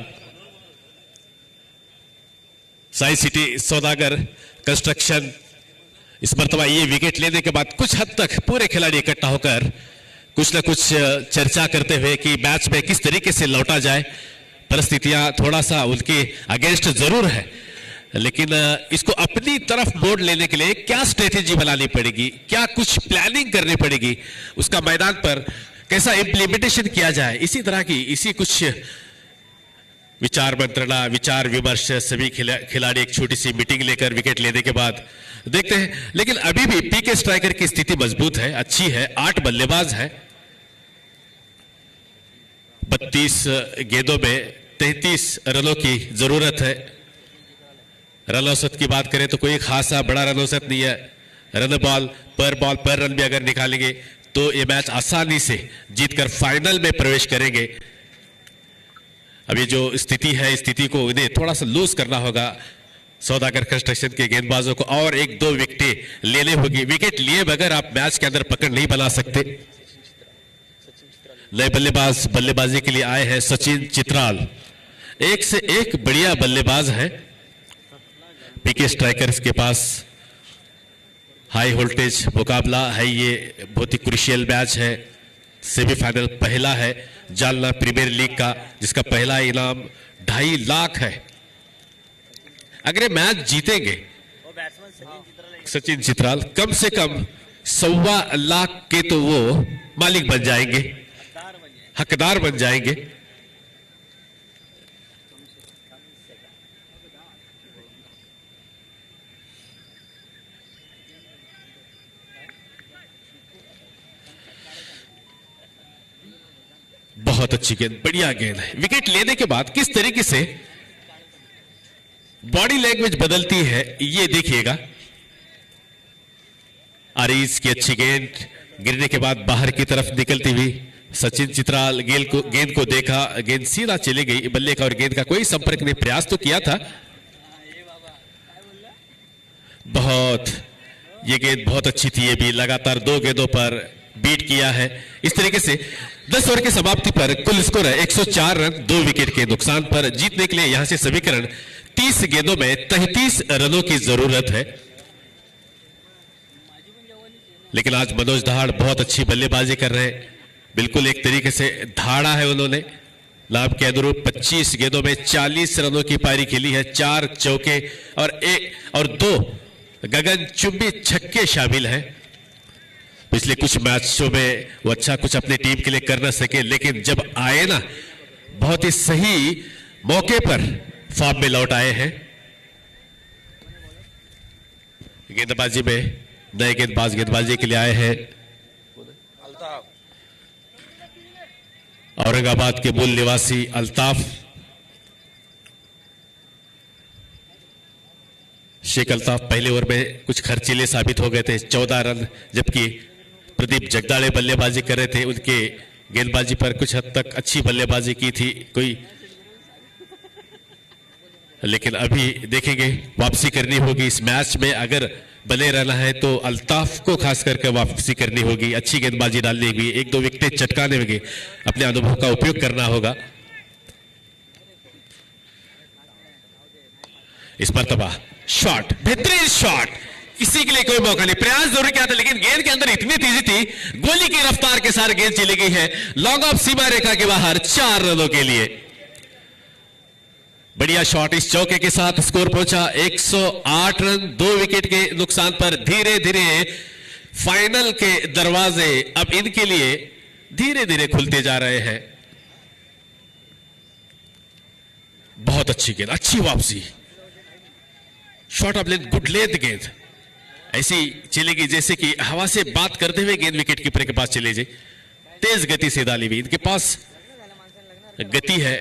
साई सिटी सौदागर कंस्ट्रक्शन इस मरतबा ये विकेट लेने के बाद कुछ हद तक पूरे खिलाड़ी इकट्ठा होकर कुछ ना कुछ चर्चा करते हुए कि मैच में किस तरीके से लौटा जाए। परिस्थितियां थोड़ा सा उनके अगेंस्ट जरूर है, लेकिन इसको अपनी तरफ मोड़ लेने के लिए क्या स्ट्रेटेजी बनानी पड़ेगी, क्या कुछ प्लानिंग करनी पड़ेगी, उसका मैदान पर कैसा इंप्लीमेंटेशन किया जाए, इसी तरह की इसी कुछ विचार मंत्रणा, विचार विमर्श, सभी खिलाड़ी एक छोटी सी मीटिंग लेकर विकेट लेने के बाद देखते हैं। लेकिन अभी भी पीके स्ट्राइकर की स्थिति मजबूत है, अच्छी है। 8 बल्लेबाज है, 32 गेंदों में 33 रनों की जरूरत है। रन औसत की बात करें तो कोई खासा बड़ा रन औसत नहीं है। रन बॉल पर रन भी अगर निकालेंगे तो ये मैच आसानी से जीतकर फाइनल में प्रवेश करेंगे। अभी जो स्थिति है, स्थिति को इन्हें थोड़ा सा लूज करना होगा सौदागर कंस्ट्रक्शन के गेंदबाजों को, और 1-2 विकेटें लेने होगी। विकेट लिए बगैर आप मैच के अंदर पकड़ नहीं बना सकते। नए बल्लेबाज बल्लेबाजी के लिए आए हैं सचिन चित्राल, एक से एक बढ़िया बल्लेबाज है। पीके स्ट्राइकर्स के पास हाई वोल्टेज मुकाबला है, ये बहुत ही क्रूशियल मैच है। सेमीफाइनल पहला है जालना प्रीमियर लीग का, जिसका पहला इनाम 2.5 लाख है। अगर मैच जीतेंगे सचिन चित्राल, कम से कम 1.25 लाख के तो वो मालिक बन जाएंगे, हकदार बन जाएंगे। बहुत अच्छी गेंद, बढ़िया गेंद है। विकेट लेने के बाद किस तरीके से बॉडी लैंग्वेज बदलती है ये देखिएगा। आरीज की अच्छी गेंद गिरने के बाद बाहर की तरफ निकलती हुई सचिन चित्राल गेंद को देखा, गेंद सीधा चली गई। बल्ले का और गेंद का कोई संपर्क नहीं, प्रयास तो किया था। ये गेंद बहुत अच्छी थी। ये भी लगातार 2 गेंदों पर बीट किया है। इस तरीके से 10 ओवर की समाप्ति पर कुल स्कोर है 104 रन, 2 विकेट के नुकसान पर। जीतने के लिए यहां से समीकरण 30 गेंदों में 33 रनों की जरूरत है। लेकिन आज मनोज धाड़ बहुत अच्छी बल्लेबाजी कर रहे हैं, बिल्कुल एक तरीके से धाड़ा है उन्होंने। लाभ के अनुरूप 25 गेंदों में 40 रनों की पारी खेली है। 4 चौके और 2 गगनचुंबी छक्के शामिल हैं। पिछले कुछ मैचों में वो अच्छा कुछ अपनी टीम के लिए कर न सके, लेकिन जब आए ना, बहुत ही सही मौके पर फॉर्म में लौट आए हैं। गेंदबाजी में नए गेंदबाज गेंदबाजी के लिए आए हैं। औरंगाबाद के मूल निवासी अल्ताफ। शेख अल्ताफ पहले ओवर में कुछ खर्चीले साबित हो गए थे, 14 रन, जबकि प्रदीप जगदाड़े बल्लेबाजी कर रहे थे, उनके गेंदबाजी पर कुछ हद तक अच्छी बल्लेबाजी की थी कोई, लेकिन अभी देखेंगे वापसी करनी होगी इस मैच में। अगर बने रहना है तो अल्ताफ को खास करके वापसी करनी होगी, अच्छी गेंदबाजी डालनी होगी, एक दो विकेट चटकाने होंगे, अपने अनुभव का उपयोग करना होगा। इस मर्तबा शॉट, बेहतरीन शॉट, किसी के लिए कोई मौका नहीं, प्रयास जरूर किया था लेकिन गेंद के अंदर इतनी तेजी थी, गोली की रफ्तार के साथ गेंद चली गई है लॉन्ग ऑफ सीमा रेखा के बाहर 4 रनों के लिए। बढ़िया शॉट, इस चौके के साथ स्कोर पहुंचा 108 रन, 2 विकेट के नुकसान पर। धीरे धीरे फाइनल के दरवाजे अब इनके लिए धीरे धीरे खुलते जा रहे हैं। बहुत अच्छी गेंद, अच्छी वापसी, shot of length, good length गेंद, ऐसी चलेगी जैसे कि हवा से बात करते हुए गेंद विकेट कीपर के पास चले जाए, तेज गति से डाली हुई, इनके पास गति है।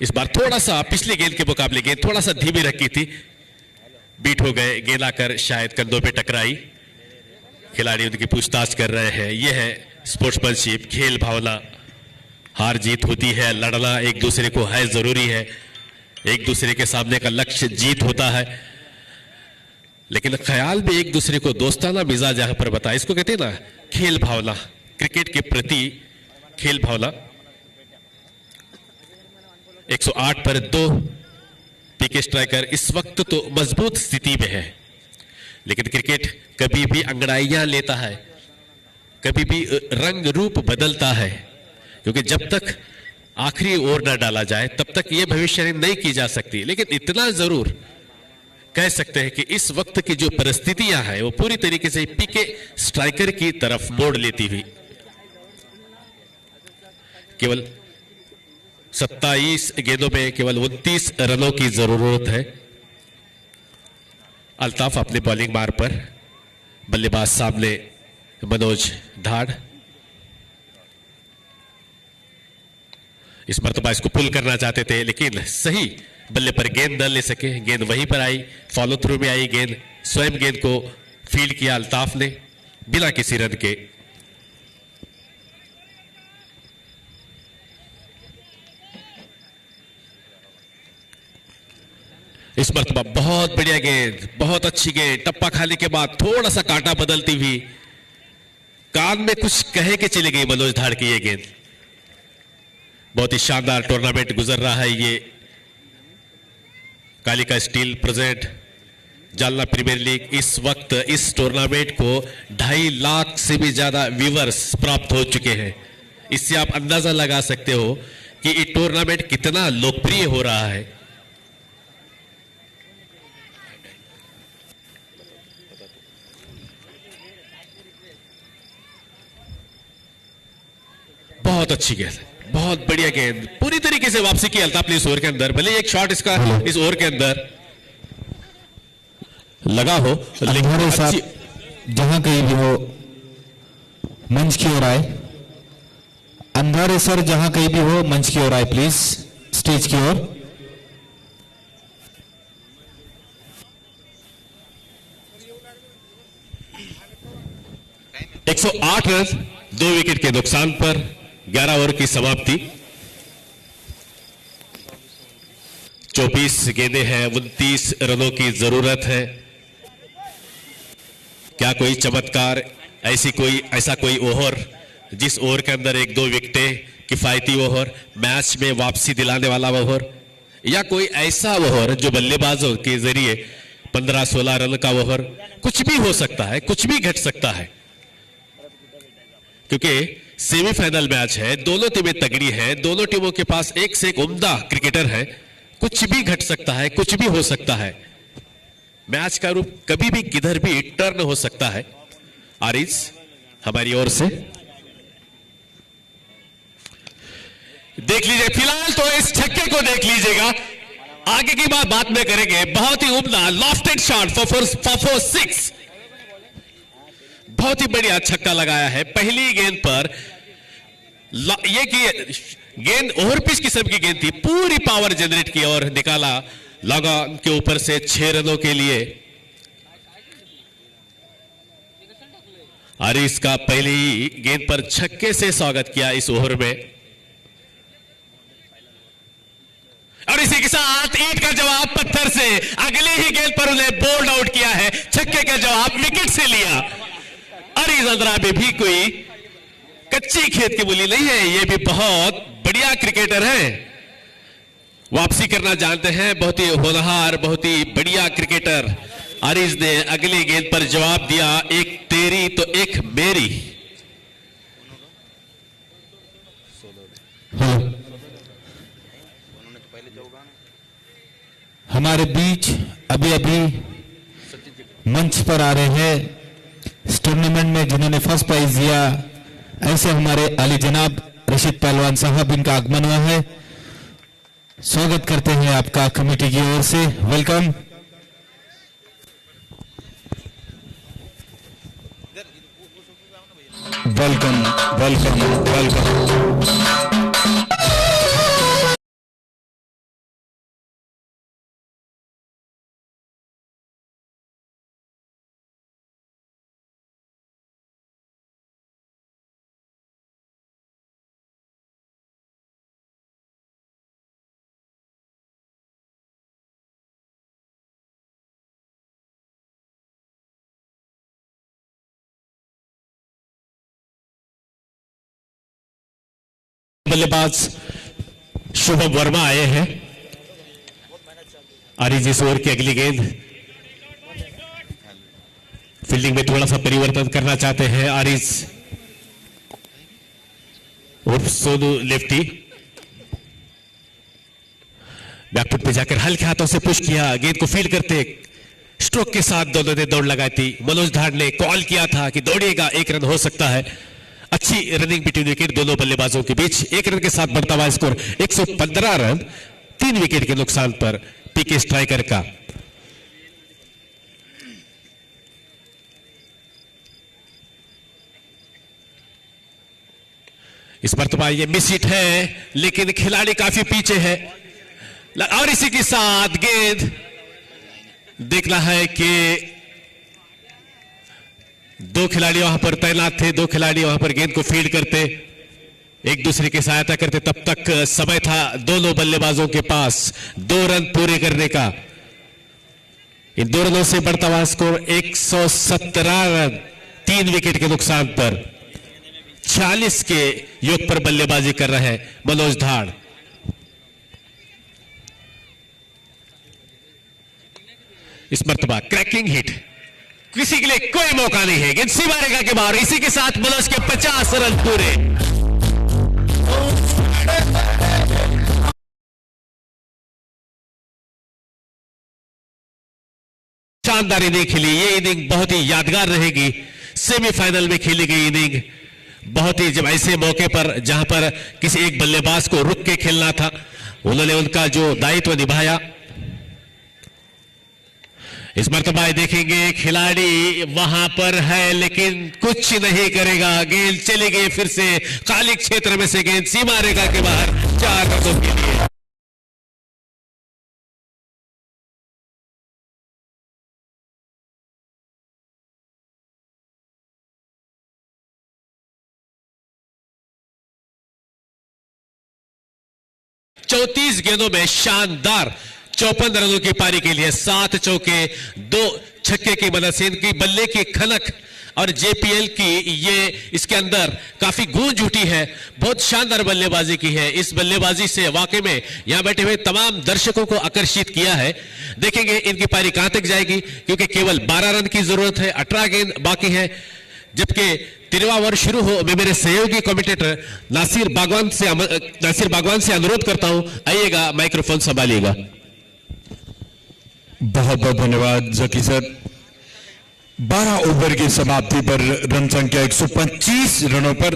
इस बार थोड़ा सा पिछली गेंद के मुकाबले गेंद थोड़ा सा धीमी रखी थी, बीट हो गए, गेंद आकर शायद कंधों पे टकराई, खिलाड़ी उनकी पूछताछ कर रहे हैं। यह है स्पोर्ट्समैनशिप, खेल भावना, हार जीत होती है, लड़ना एक दूसरे को है जरूरी है, एक दूसरे के सामने का लक्ष्य जीत होता है, लेकिन ख्याल भी एक दूसरे को दोस्ताना मिजाज यहां पर बताए, इसको कहते हैं ना खेल भावना, क्रिकेट के प्रति खेल भावना। 108 पर 2 पीके स्ट्राइकर इस वक्त तो मजबूत स्थिति में है, लेकिन क्रिकेट कभी भी अंगड़ाइयां लेता है, कभी भी रंग रूप बदलता है, क्योंकि जब तक आखिरी ओवर न डाला जाए तब तक यह भविष्यवाणी नहीं की जा सकती। लेकिन इतना जरूर कह सकते हैं कि इस वक्त की जो परिस्थितियां हैं वो पूरी तरीके से पीके स्ट्राइकर की तरफ मोड़ लेती हुई। केवल 27 गेंदों में केवल 29 रनों की जरूरत है। अल्ताफ अपने बॉलिंग मार पर, बल्लेबाज सामने मनोज धाड़, इस मर्तबा इसको पुल करना चाहते थे लेकिन सही बल्ले पर गेंद न ले सके, गेंद वहीं पर आई, फॉलो थ्रू में आई गेंद, स्वयं गेंद को फील्ड किया अल्ताफ ने बिना किसी रन के। इस मर्तबा बहुत बढ़िया गेंद, बहुत अच्छी गेंद, टप्पा खाने के बाद थोड़ा सा कांटा बदलती हुई कान में कुछ कहे के चली गई मनोज धाड़ की ये गेंद। बहुत ही शानदार टूर्नामेंट गुजर रहा है ये Kalika steel present Jalna premier league. इस वक्त इस टूर्नामेंट को 2.5 लाख से भी ज्यादा व्यूअर्स प्राप्त हो चुके हैं। इससे आप अंदाजा लगा सकते हो कि ये टूर्नामेंट कितना लोकप्रिय हो रहा है। बहुत अच्छी गेंद, बहुत बढ़िया गेंद, पूरी तरीके से वापसी की अल्ताफ ने इस ओवर के अंदर। भले एक शॉट इसका इस ओवर के अंदर लगा हो, लेकिन जहां कहीं भी हो मंच की ओर आए। अंधारे सर जहां कहीं भी हो मंच की ओर आए प्लीज, स्टेज की ओर। 108 रन 2 विकेट के नुकसान पर 11 ओवर की समाप्ति। 24 गेंदें हैं, 29 रनों की जरूरत है। क्या कोई चमत्कार, ऐसा कोई ओवर जिस ओवर के अंदर 1-2 विकेटें, किफायती ओवर, मैच में वापसी दिलाने वाला ओवर, या कोई ऐसा ओवर जो बल्लेबाजों के जरिए 15-16 रन का ओवर? कुछ भी हो सकता है, कुछ भी घट सकता है, क्योंकि सेमीफाइनल मैच है, दोनों टीमें तगड़ी हैं, दोनों टीमों के पास एक से एक उम्दा क्रिकेटर है। कुछ भी घट सकता है, कुछ भी हो सकता है। मैच का रूप कभी भी किधर भी टर्न हो सकता है। आरिज हमारी ओर से देख लीजिए, फिलहाल तो इस छक्के को देख लीजिएगा, आगे की बात में करेंगे। बहुत ही उम्दा लॉफ्टेड शॉट फॉर 6, बहुत ही बढ़िया छक्का लगाया है। पहली गेंद पर ये कि गेंद ओवर पिच किस्म की गेंद थी, पूरी पावर जनरेट की और निकाला लॉग ऑन के ऊपर से 6 रनों के लिए। हारिस का पहले ही गेंद पर छक्के से स्वागत किया इस ओवर में, और इसी के साथ ईंट का जवाब पत्थर से अगली ही गेंद पर उन्हें बोल्ड आउट किया है। छक्के का जवाब विकेट से लिया। हारिस अंद्राबी भी कोई कच्ची खेत की मूली नहीं है, ये भी बहुत बढ़िया क्रिकेटर है, वापसी करना जानते हैं, बहुत ही होनहार, बहुत ही बढ़िया क्रिकेटर। हारिस ने अगली गेंद पर जवाब दिया, एक तेरी तो एक मेरी। हमारे बीच अभी अभी मंच पर आ रहे हैं इस टूर्नामेंट में जिन्होंने फर्स्ट प्राइज दिया, ऐसे हमारे आली जनाब रशीद पहलवान साहब, इनका आगमन हुआ है। स्वागत करते हैं आपका कमेटी की ओर से, वेलकम। Welcome welcome welcome. बल्लेबाज शुभम वर्मा आए हैं। आरिज इस ओवर की अगली गेंद फील्डिंग में थोड़ा सा परिवर्तन करना चाहते हैं। आरिज उर्फ सोनू लेफ्टी बैकफुट पे जाकर हल्के हाथों से पुश किया, गेंद को फील्ड करते स्ट्रोक के साथ दोनों ने दौड़ लगाई थी। मनोज धाड़ ने कॉल किया था कि दौड़ेगा, 1 रन हो सकता है। अच्छी रनिंग बिटवीन विकेट दोनों बल्लेबाजों के बीच, 1 रन के साथ बढ़ता हुआ स्कोर 115 रन 3 विकेट के नुकसान पर पीके स्ट्राइकर का। इस मरतबा ये मिस हिट है, लेकिन खिलाड़ी काफी पीछे है, और इसी के साथ गेंद देखना है कि 2 खिलाड़ी वहां पर तैनात थे, 2 खिलाड़ी वहां पर गेंद को फील्ड करते, एक दूसरे की सहायता करते। तब तक समय था दोनों बल्लेबाजों के पास 2 रन पूरे करने का। इन 2 रनों से बढ़ता हुआ स्कोर 117 रन 3 विकेट के नुकसान पर 40 के योग पर बल्लेबाजी कर रहे हैं मनोज धाड़। इस मरतबा क्रैकिंग हिट, किसी के लिए कोई मौका नहीं है, गेंद सीमा रेखा के बाहर। इसी के साथ मनोज के 50 रन पूरे। शानदार इनिंग खेली, ये इनिंग बहुत ही यादगार रहेगी। सेमीफाइनल में खेली गई इनिंग बहुत ही, जब ऐसे मौके पर जहां पर किसी एक बल्लेबाज को रुक के खेलना था, उन्होंने उनका जो दायित्व निभाया। इस मरतबा देखेंगे खिलाड़ी वहां पर है लेकिन कुछ नहीं करेगा, गेंद चली गई फिर से खाली क्षेत्र में से, गेंद सीमा रेखा के बाहर 4 रनों के लिए। चौतीस गेंदों में शानदार 54 रनों की पारी के लिए 7 चौके 2 छक्के की मदद से इनकी बल्ले की खनक और जेपीएल की ये इसके अंदर काफी गूंज उठी है। बहुत शानदार बल्लेबाजी की है। इस बल्लेबाजी से वाकई में यहां बैठे हुए तमाम दर्शकों को आकर्षित किया है। देखेंगे इनकी पारी कहां तक जाएगी, क्योंकि केवल 12 रन की जरूरत है, 18 गेंद बाकी है। जबकि 13वां ओवर शुरू हो, मैं मेरे सहयोगी कमेंटेटर नासिर बागवान से अनुरोध करता हूं, आइएगा, माइक्रोफोन संभालिएगा। बहुत बहुत धन्यवाद जकी सर। 12 ओवर की समाप्ति पर रन संख्या 125 रनों पर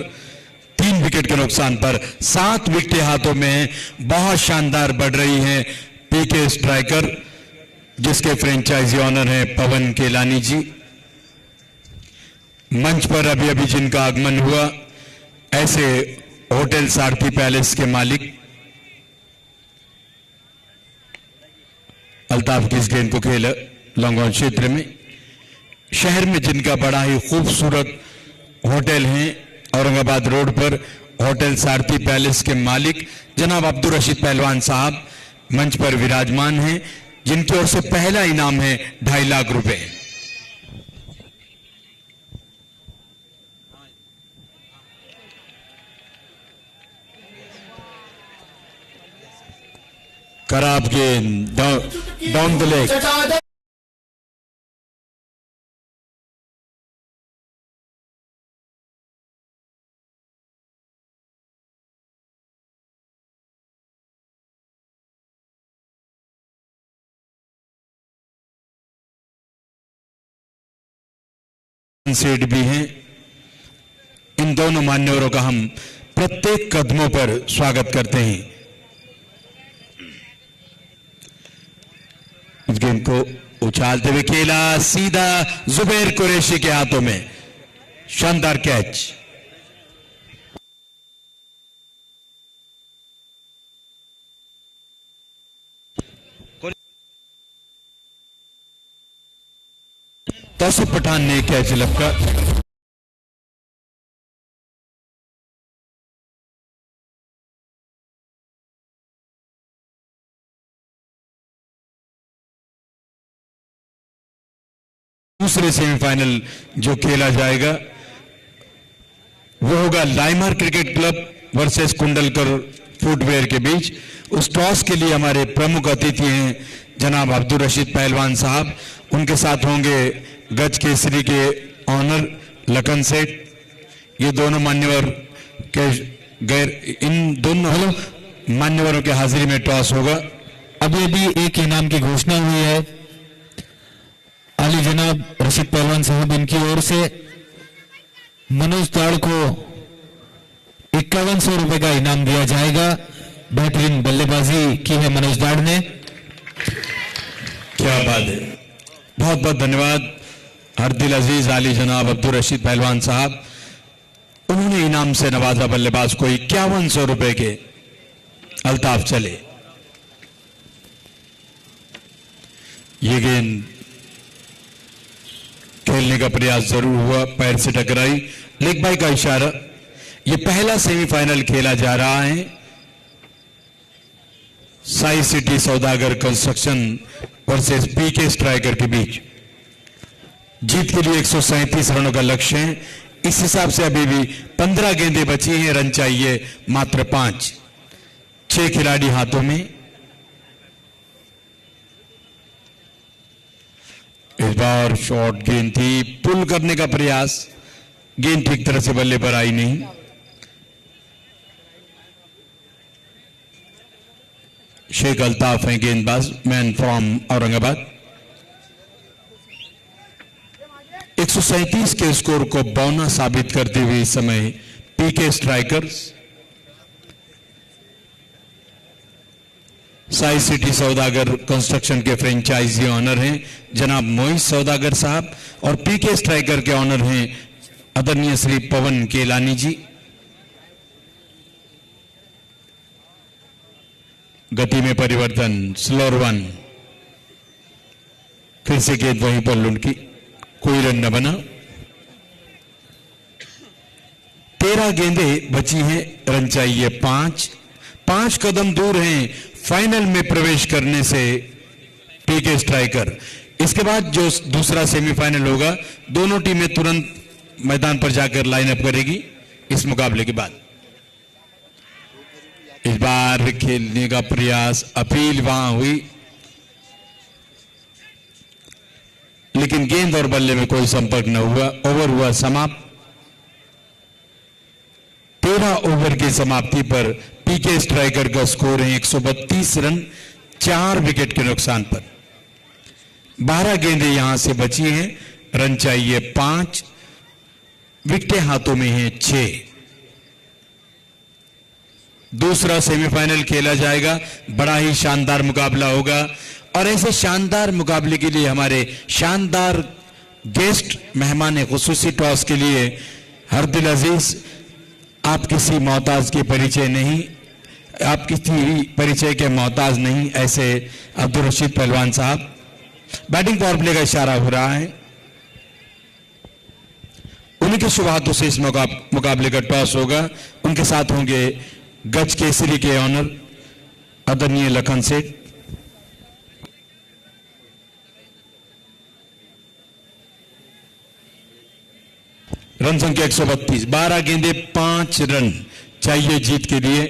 3 विकेट के नुकसान पर 7 विकेटें हाथों में बहुत शानदार बढ़ रही हैं पीके स्ट्राइकर, जिसके फ्रेंचाइजी ऑनर हैं पवन केलानी जी। मंच पर अभी अभी जिनका आगमन हुआ, ऐसे होटल सारथी पैलेस के मालिक अल्ताफ की इस गेंद को खेला लॉन्ग ऑन क्षेत्र में। शहर में जिनका बड़ा ही खूबसूरत होटल है औरंगाबाद रोड पर, होटल सारथी पैलेस के मालिक जनाब अब्दुल रशीद पहलवान साहब मंच पर विराजमान हैं, जिनकी ओर से पहला इनाम है 2.5 लाख रुपए। खराब गेंद डाउन द लेग। सेठ भी हैं। इन दोनों मान्यवरों का हम प्रत्येक कदमों पर स्वागत करते हैं। इस गेंद को उछालते हुए खेला सीधा जुबैर कुरैशी के हाथों में, शानदार कैच। तौसीफ पठान ने कैच लपका। दूसरे सेमीफाइनल जो खेला जाएगा वो होगा लाइमर cricket club versus Kundalkar footwear के बीच। उस टॉस के लिए हमारे प्रमुख अतिथि हैं जनाब अब्दुल रशीद पहलवान साहब, उनके साथ होंगे गज केसरी के ऑनर लखन सेठ। ये दोनों मान्यवर के इन दोनों मान्यवरों के हाजिरी में टॉस होगा। अभी अभी एक इनाम की घोषणा हुई है आली जनाब रशीद पहलवान साहब, इनकी ओर से मनोज दाड़ को 5100 रुपए का इनाम दिया जाएगा। बेहतरीन बल्लेबाजी की है मनोज दाड़ ने। क्या बात है, बहुत बहुत धन्यवाद हरदिल अजीज आली जनाब अब्दुल रशीद पहलवान साहब। उन्होंने इनाम से नवाजा बल्लेबाज को 5100 रुपए के। अल्ताफ चले, ये गेंद खेलने का प्रयास जरूर हुआ, पैर से टकराई, लेग बाई का इशारा। ये पहला सेमीफाइनल खेला जा रहा है Sai city Saudagar construction versus पीके स्ट्राइकर के बीच। जीत के लिए 137 रनों का लक्ष्य है। इस हिसाब से अभी भी 15 गेंदें बची हैं, रन चाहिए मात्र 5। 6 खिलाड़ी हाथों में। इस बार शॉर्ट गेंद थी, पुल करने का प्रयास, गेंद ठीक तरह से बल्ले पर आई नहीं। शेख अल्ताफ हैं गेंदबाज, मैन फ्रॉम औरंगाबाद। 137 के स्कोर को बौना साबित करते हुए इस समय पीके strikers Sai city Saudagar construction के फ्रेंचाइजी ऑनर हैं जनाब मोइज सौदागर साहब, और पीके स्ट्राइकर के ऑनर हैं आदरणीय श्री पवन केलानी जी। गति में परिवर्तन, स्लोअर वन, फिर से गेंद वहीं पर लुढ़की, कोई रन न बना। 13 गेंदें बची हैं, रन चाहिए 5। 5 कदम दूर हैं फाइनल में प्रवेश करने से पीके स्ट्राइकर। इसके बाद जो दूसरा सेमीफाइनल होगा, दोनों टीमें तुरंत मैदान पर जाकर लाइनअप करेगी इस मुकाबले के बाद। इस बार खेलने का प्रयास, अपील वहां हुई, लेकिन गेंद और बल्ले में कोई संपर्क न हुआ। ओवर हुआ समाप्त। 13 ओवर की समाप्ति पर पीके स्ट्राइकर का स्कोर है 132 रन 4 विकेट के नुकसान पर। 12 गेंदें यहां से बची हैं, रन चाहिए 5, विकेटें हाथों में हैं 6। दूसरा सेमीफाइनल खेला जाएगा, बड़ा ही शानदार मुकाबला होगा, और ऐसे शानदार मुकाबले के लिए हमारे शानदार गेस्ट मेहमान खुसूसी टॉस के लिए हरदिल अजीज आप किसी मोहताज के परिचय नहीं, आप किसी परिचय के मोहताज नहीं, ऐसे अब्दुल रशीद पहलवान साहब। बैटिंग पावर प्ले का इशारा हो रहा है, उन्हीं के शुभ हाथों से इस मुकाबले का टॉस होगा। उनके साथ होंगे गज केसरी के ऑनर आदरणीय लखन सेठ। रन संख्या 132, 12 गेंदे 5 रन चाहिए जीत के लिए।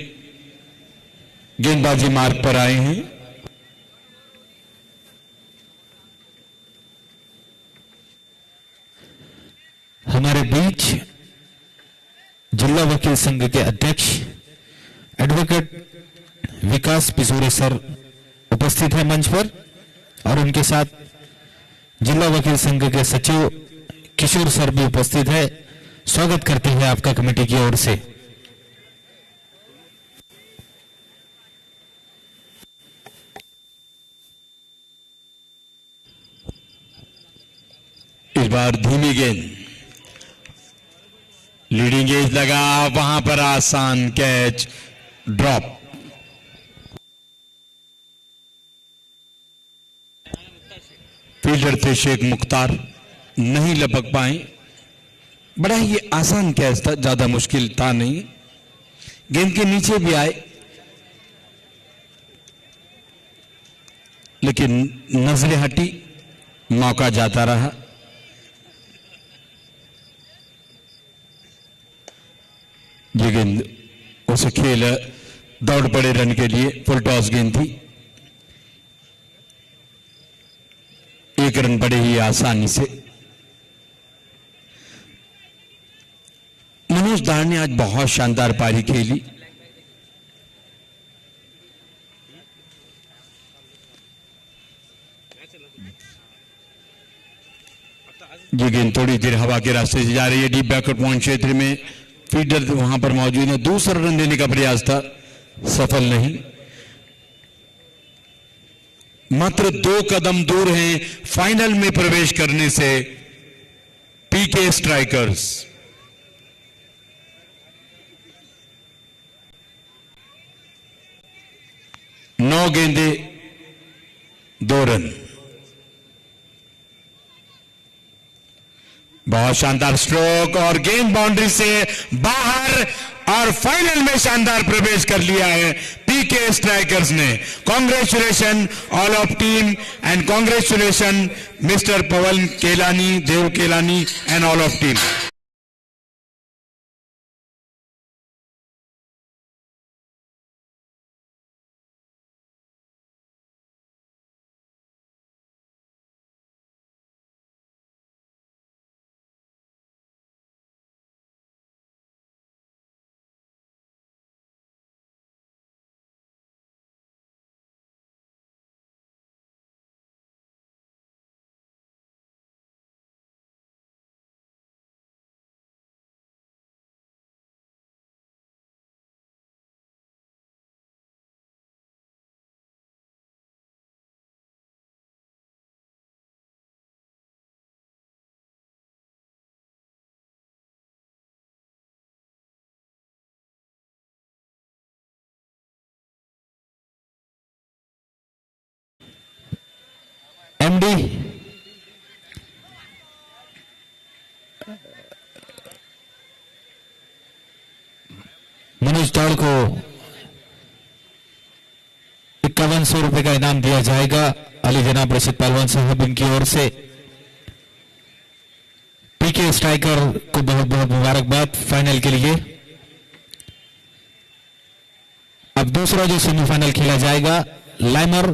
गेंदबाजी मार्ग पर आए हैं। हमारे बीच जिला वकील संघ के अध्यक्ष एडवोकेट विकास पिसूरे सर उपस्थित है मंच पर, और उनके साथ जिला वकील संघ के सचिव किशोर सर भी उपस्थित है। स्वागत करते हैं आपका कमेटी की ओर से। इस बार धीमी गेंद, लीडिंग एज लगा, वहां पर आसान कैच, ड्रॉप। फील्डर थे शेख मुख्तार, नहीं लपक पाए। बड़ा ही आसान कैच था, ज्यादा मुश्किल था नहीं। गेंद के नीचे भी आए, लेकिन नजरें हटी, मौका जाता रहा। ये गेंद उसे खेल दौड़ पड़े रन के लिए, फुल टॉस गेंद थी। 1 रन बड़े ही आसानी से। मनोज दार ने आज बहुत शानदार पारी खेली। ये गेंद थोड़ी देर हवा के रास्ते से जा रही है, डीप बैकवर्ड पॉइंट क्षेत्र में। फील्डर वहां पर मौजूद है, दूसरा रन देने का प्रयास था, सफल नहीं। मात्र 2 कदम दूर हैं फाइनल में प्रवेश करने से पीके स्ट्राइकर्स। नौ गेंदे 2 रन। बहुत शानदार स्ट्रोक और गेंद बाउंड्री से बाहर, और फाइनल में शानदार प्रवेश कर लिया है पीके स्ट्राइकर्स ने। Congratulation all of team and congratulation mister Pawan Kelani, Dev Kelani and all of team. MD Manoj दौड़ को 5100 रुपए का इनाम दिया जाएगा अली जनाब रशीद पहलवान साहब इनकी ओर से। पीके स्ट्राइकर को बहुत बहुत मुबारकबाद फाइनल के लिए। अब दूसरा जो सेमीफाइनल खेला जाएगा, लाइमर